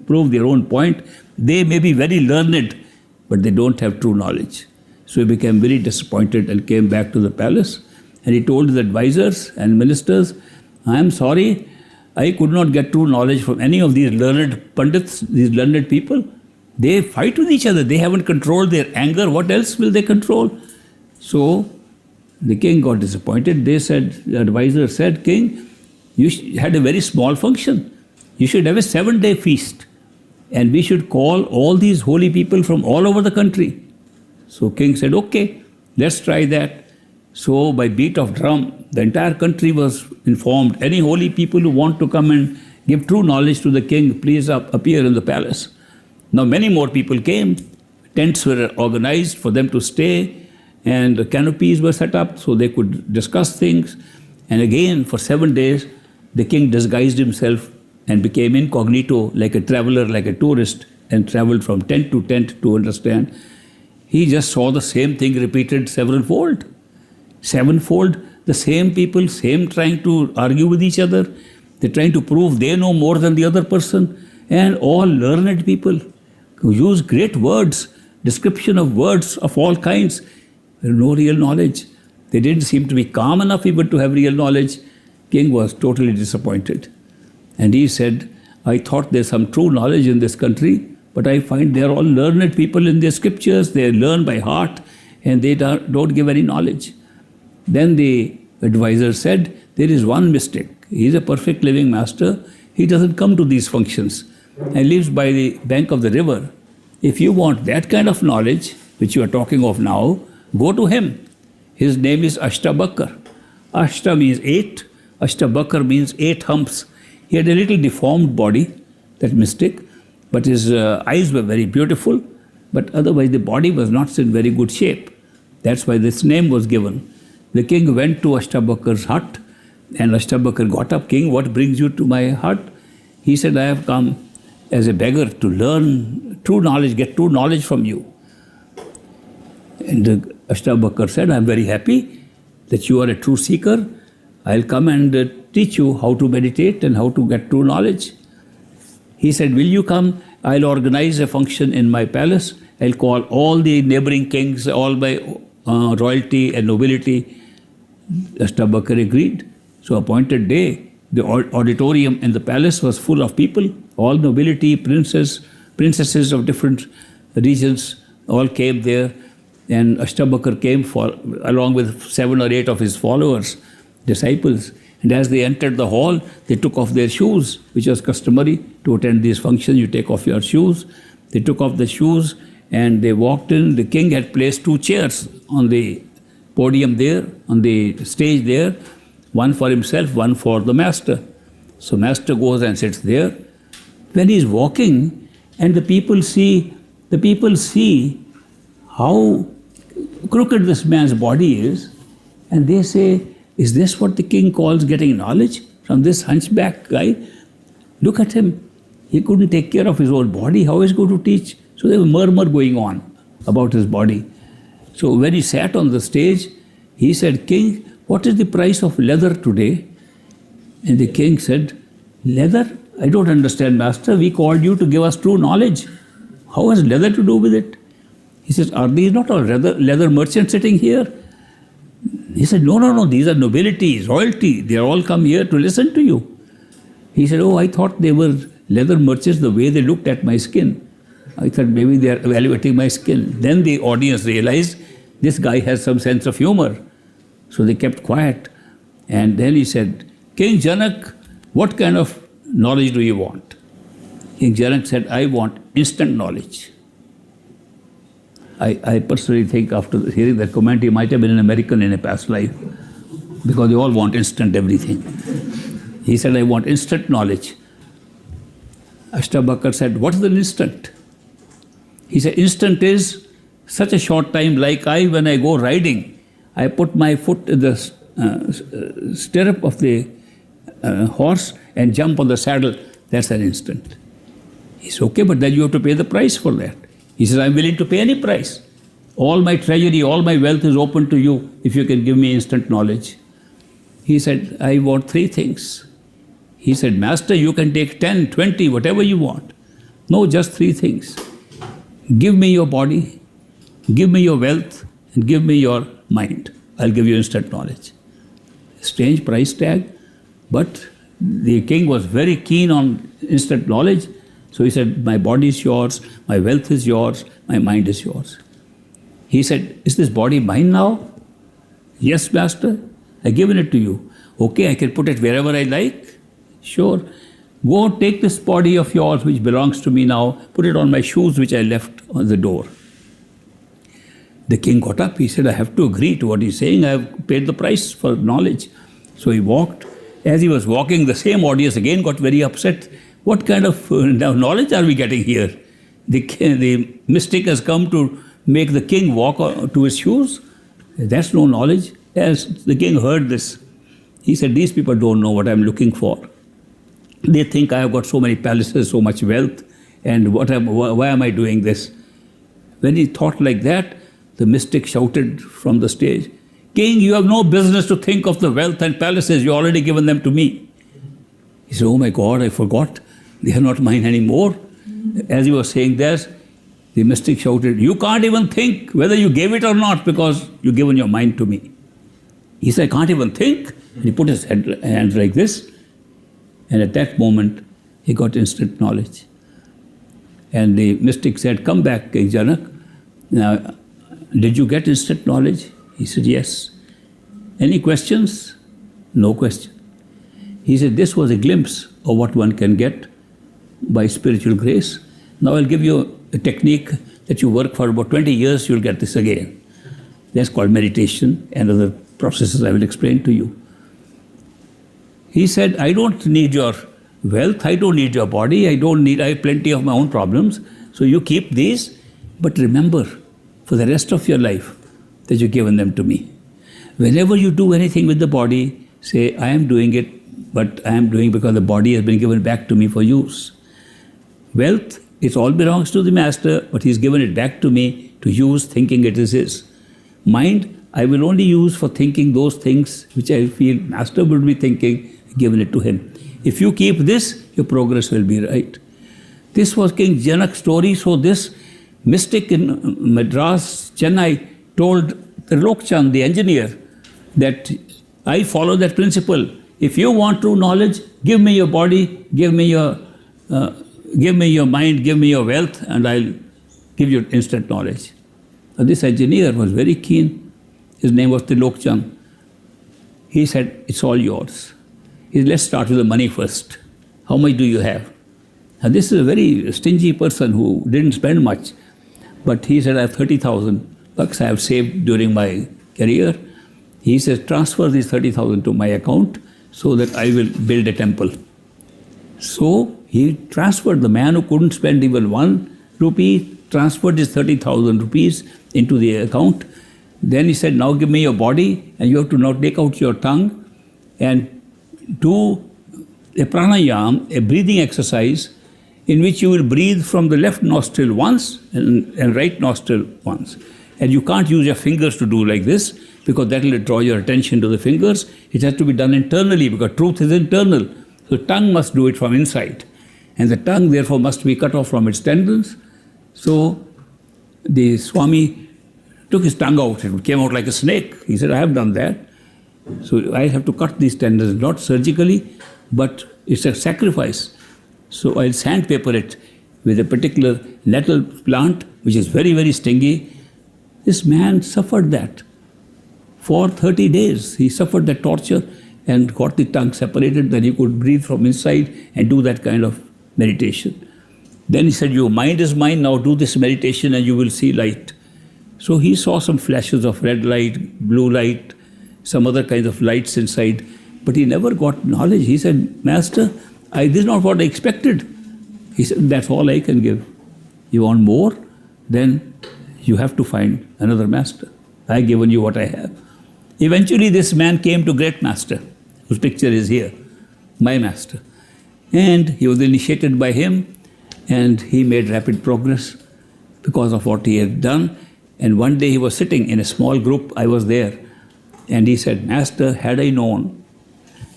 prove their own point. They may be very learned, but they don't have true knowledge. So he became very disappointed and came back to the palace. And he told his advisors and ministers, I am sorry, I could not get true knowledge from any of these learned pundits, these learned people. They fight with each other. They haven't controlled their anger. What else will they control? So the king got disappointed. They said, the advisor said, King, you had a very small function. You should have a 7-day feast. And we should call all these holy people from all over the country. So king said, okay, let's try that. So by beat of drum, the entire country was informed. Any holy people who want to come and give true knowledge to the king, please appear in the palace. Now many more people came. Tents were organized for them to stay, and canopies were set up so they could discuss things. And again, for 7 days, the king disguised himself and became incognito, like a traveler, like a tourist, and traveled from tent to understand. He just saw the same thing repeated sevenfold. Sevenfold, the same people, same trying to argue with each other. They're trying to prove they know more than the other person. And all learned people who use great words, description of words of all kinds. No real knowledge. They didn't seem to be calm enough even to have real knowledge. King was totally disappointed. And he said, I thought there's some true knowledge in this country, but I find they're all learned people in their scriptures. They learn by heart, and they don't give any knowledge. Then the advisor said, there is one mistake. He's a perfect living master. He doesn't come to these functions and lives by the bank of the river. If you want that kind of knowledge, which you are talking of now, go to him. His name is Ashtabakar. Ashta means 8. Ashtabakar means 8 humps. He had a little deformed body, that mystic, but his eyes were very beautiful, but otherwise the body was not in very good shape. That's why this name was given. The king went to Ashtabakar's hut, and Ashtabakar got up. King, what brings you to my hut? He said, I have come as a beggar to learn true knowledge, get true knowledge from you. And Ashtabakar said, I'm very happy that you are a true seeker. I'll come and teach you how to meditate and how to get true knowledge. He said, will you come? I'll organize a function in my palace. I'll call all the neighboring kings, all my royalty and nobility. Ashtabakar agreed. So appointed day, the auditorium in the palace was full of people, all nobility, princesses of different regions, all came there. And Ashtabakar came along with 7 or 8 of his followers, disciples. And as they entered the hall, they took off their shoes, which was customary to attend these functions. You take off your shoes. They took off the shoes and they walked in. The king had placed 2 chairs on the podium there, on the stage there, one for himself, one for the master. So master goes and sits there. When he's walking and the people see how crooked this man's body is, and they say, is this what the king calls getting knowledge from this hunchback guy? Look at him. He couldn't take care of his own body. How is he going to teach? So there was murmur going on about his body. So when he sat on the stage, he said, King, what is the price of leather today? And the king said, leather? I don't understand, master. We called you to give us true knowledge. How has leather to do with it? He says, are these not all leather merchants sitting here? He said, no, these are nobility, royalty. They all come here to listen to you. He said, oh, I thought they were leather merchants the way they looked at my skin. I thought maybe they are evaluating my skin. Then the audience realized this guy has some sense of humor. So they kept quiet. And then he said, King Janak, what kind of knowledge do you want? King Janak said, I want instant knowledge. I personally think after hearing that comment, he might have been an American in a past life, because they all want instant everything. He said, I want instant knowledge. Ashtabakar said, what is an instant? He said, instant is such a short time, like when I go riding, I put my foot in the stirrup of the horse and jump on the saddle. That's an instant. He said, okay, but then you have to pay the price for that. He says, I'm willing to pay any price. All my treasury, all my wealth is open to you if you can give me instant knowledge. He said, I want 3 things. He said, Master, you can take 10, 20, whatever you want. No, just 3 things. Give me your body, give me your wealth, and give me your mind. I'll give you instant knowledge. Strange price tag, but the king was very keen on instant knowledge. So he said, my body is yours, my wealth is yours, my mind is yours. He said, is this body mine now? Yes, master, I've given it to you. Okay, I can put it wherever I like. Sure. Go take this body of yours which belongs to me now, put it on my shoes which I left on the door. The king got up, he said, I have to agree to what he's saying. I have paid the price for knowledge. So he walked As he was walking, the same audience again got very upset. What kind of knowledge are we getting here? The mystic has come to make the king walk to his shoes. That's no knowledge. As the king heard this, he said, these people don't know what I'm looking for. They think I have got so many palaces, so much wealth, and why am I doing this? When he thought like that, the mystic shouted from the stage, King, you have no business to think of the wealth and palaces. You already given them to me. He said, oh my God, I forgot. They are not mine anymore. As he was saying this, the mystic shouted, you can't even think whether you gave it or not because you've given your mind to me. He said, I can't even think. And he put his hands like this. And at that moment, he got instant knowledge. And the mystic said, come back, King Janak. Now, did you get instant knowledge? He said, yes. Any questions? No question. He said, this was a glimpse of what one can get by spiritual grace. Now I'll give you a technique that you work for about 20 years, you'll get this again. That's called meditation and other processes I will explain to you. He said, I don't need your wealth, I don't need your body, I have plenty of my own problems. So you keep these, but remember for the rest of your life that you've given them to me. Whenever you do anything with the body, say, I am doing it, but I am doing because the body has been given back to me for use. Wealth, it all belongs to the master, but he's given it back to me to use thinking it is his. Mind, I will only use for thinking those things which I feel master would be thinking, given it to him. If you keep this, your progress will be right. This was King Janak's story. So this mystic in Madras, Chennai, told Trilokchand, the engineer, that I follow that principle. If you want true knowledge, give me your body, give me your mind, give me your wealth, and I'll give you instant knowledge. This engineer was very keen. His name was Trilokchand. He said, it's all yours. He said, let's start with the money first. How much do you have? And this is a very stingy person who didn't spend much. But he said, I have 30,000 bucks I have saved during my career. He says, transfer these 30,000 to my account so that I will build a temple. So he transferred, the man who couldn't spend even 1 rupee, transferred his 30,000 rupees into the account. Then he said, now give me your body, and you have to now take out your tongue and do a pranayam, a breathing exercise, in which you will breathe from the left nostril once and right nostril once. And you can't use your fingers to do like this, because that will draw your attention to the fingers. It has to be done internally, because truth is internal. So tongue must do it from inside. And the tongue, therefore, must be cut off from its tendons. So the Swami took his tongue out. It came out like a snake. He said, I have done that. So I have to cut these tendons, not surgically, but it's a sacrifice. So I'll sandpaper it with a particular nettle plant, which is very, very stingy. This man suffered that. For 30 days, he suffered that torture and got the tongue separated, then he could breathe from inside and do that kind of meditation. Then he said, your mind is mine, now do this meditation and you will see light. So he saw some flashes of red light, blue light, some other kinds of lights inside, but he never got knowledge. He said, Master, this is not what I expected. He said, that's all I can give. You want more? Then you have to find another master. I've given you what I have. Eventually this man came to great master, whose picture is here, my master. And he was initiated by him, and he made rapid progress because of what he had done. And one day he was sitting in a small group, I was there, and he said, Master, had I known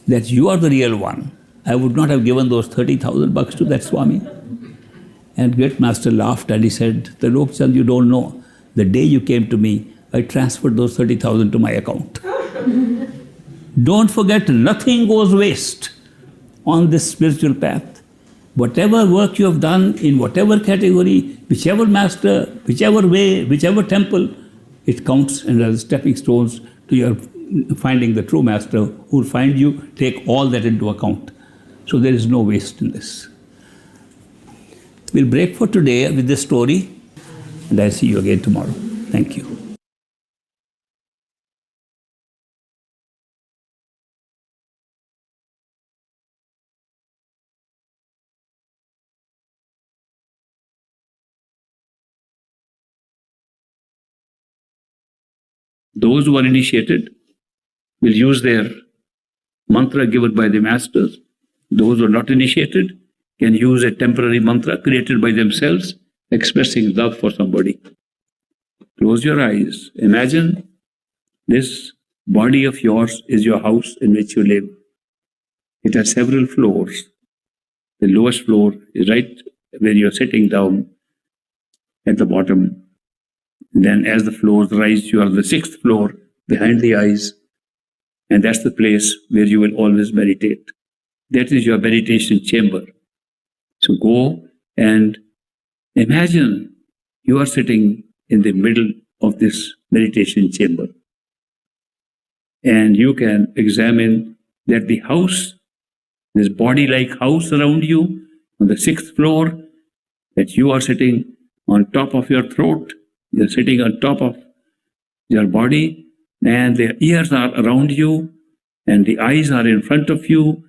that you are the real one, I would not have given those 30,000 bucks to that Swami. And great master laughed and he said, Trilokchand, you don't know. The day you came to me, I transferred those 30,000 to my account. Don't forget, nothing goes waste on this spiritual path. Whatever work you have done in whatever category, whichever master, whichever way, whichever temple, it counts and as stepping stones to your finding the true master who will find you. Take all that into account. So there is no waste in this. We'll break for today with this story, and I'll see you again tomorrow. Thank you. Those who are initiated will use their mantra given by the masters. Those who are not initiated can use a temporary mantra created by themselves, expressing love for somebody. Close your eyes. Imagine this body of yours is your house in which you live. It has several floors. The lowest floor is right where you're sitting down at the bottom. Then as the floors rise, you are on the 6th floor behind the eyes. And that's the place where you will always meditate. That is your meditation chamber. So go and imagine you are sitting in the middle of this meditation chamber. And you can examine that the house, this body-like house around you on the 6th floor, that you are sitting on top of your throat, you're sitting on top of your body, and the ears are around you, and the eyes are in front of you,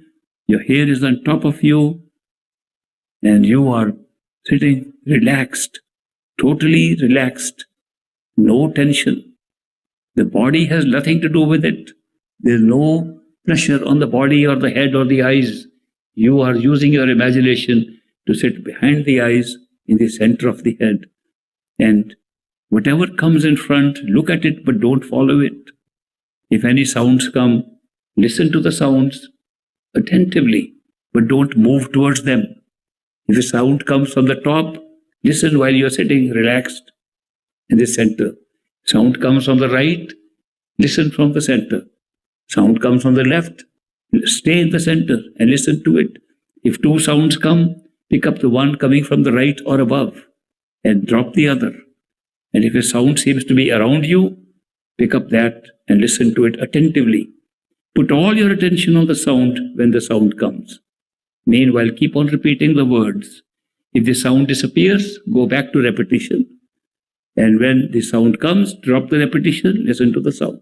your hair is on top of you, and you are sitting relaxed, totally relaxed, no tension. The body has nothing to do with it. There's no pressure on the body or the head or the eyes. You are using your imagination to sit behind the eyes in the center of the head. And whatever comes in front, look at it, but don't follow it. If any sounds come, listen to the sounds attentively, but don't move towards them. If a sound comes from the top, listen while you're sitting relaxed in the center. Sound comes from the right, listen from the center. Sound comes from the left, stay in the center and listen to it. If two sounds come, pick up the one coming from the right or above and drop the other. And if a sound seems to be around you, pick up that and listen to it attentively. Put all your attention on the sound when the sound comes. Meanwhile, keep on repeating the words. If the sound disappears, go back to repetition. And when the sound comes, drop the repetition, listen to the sound.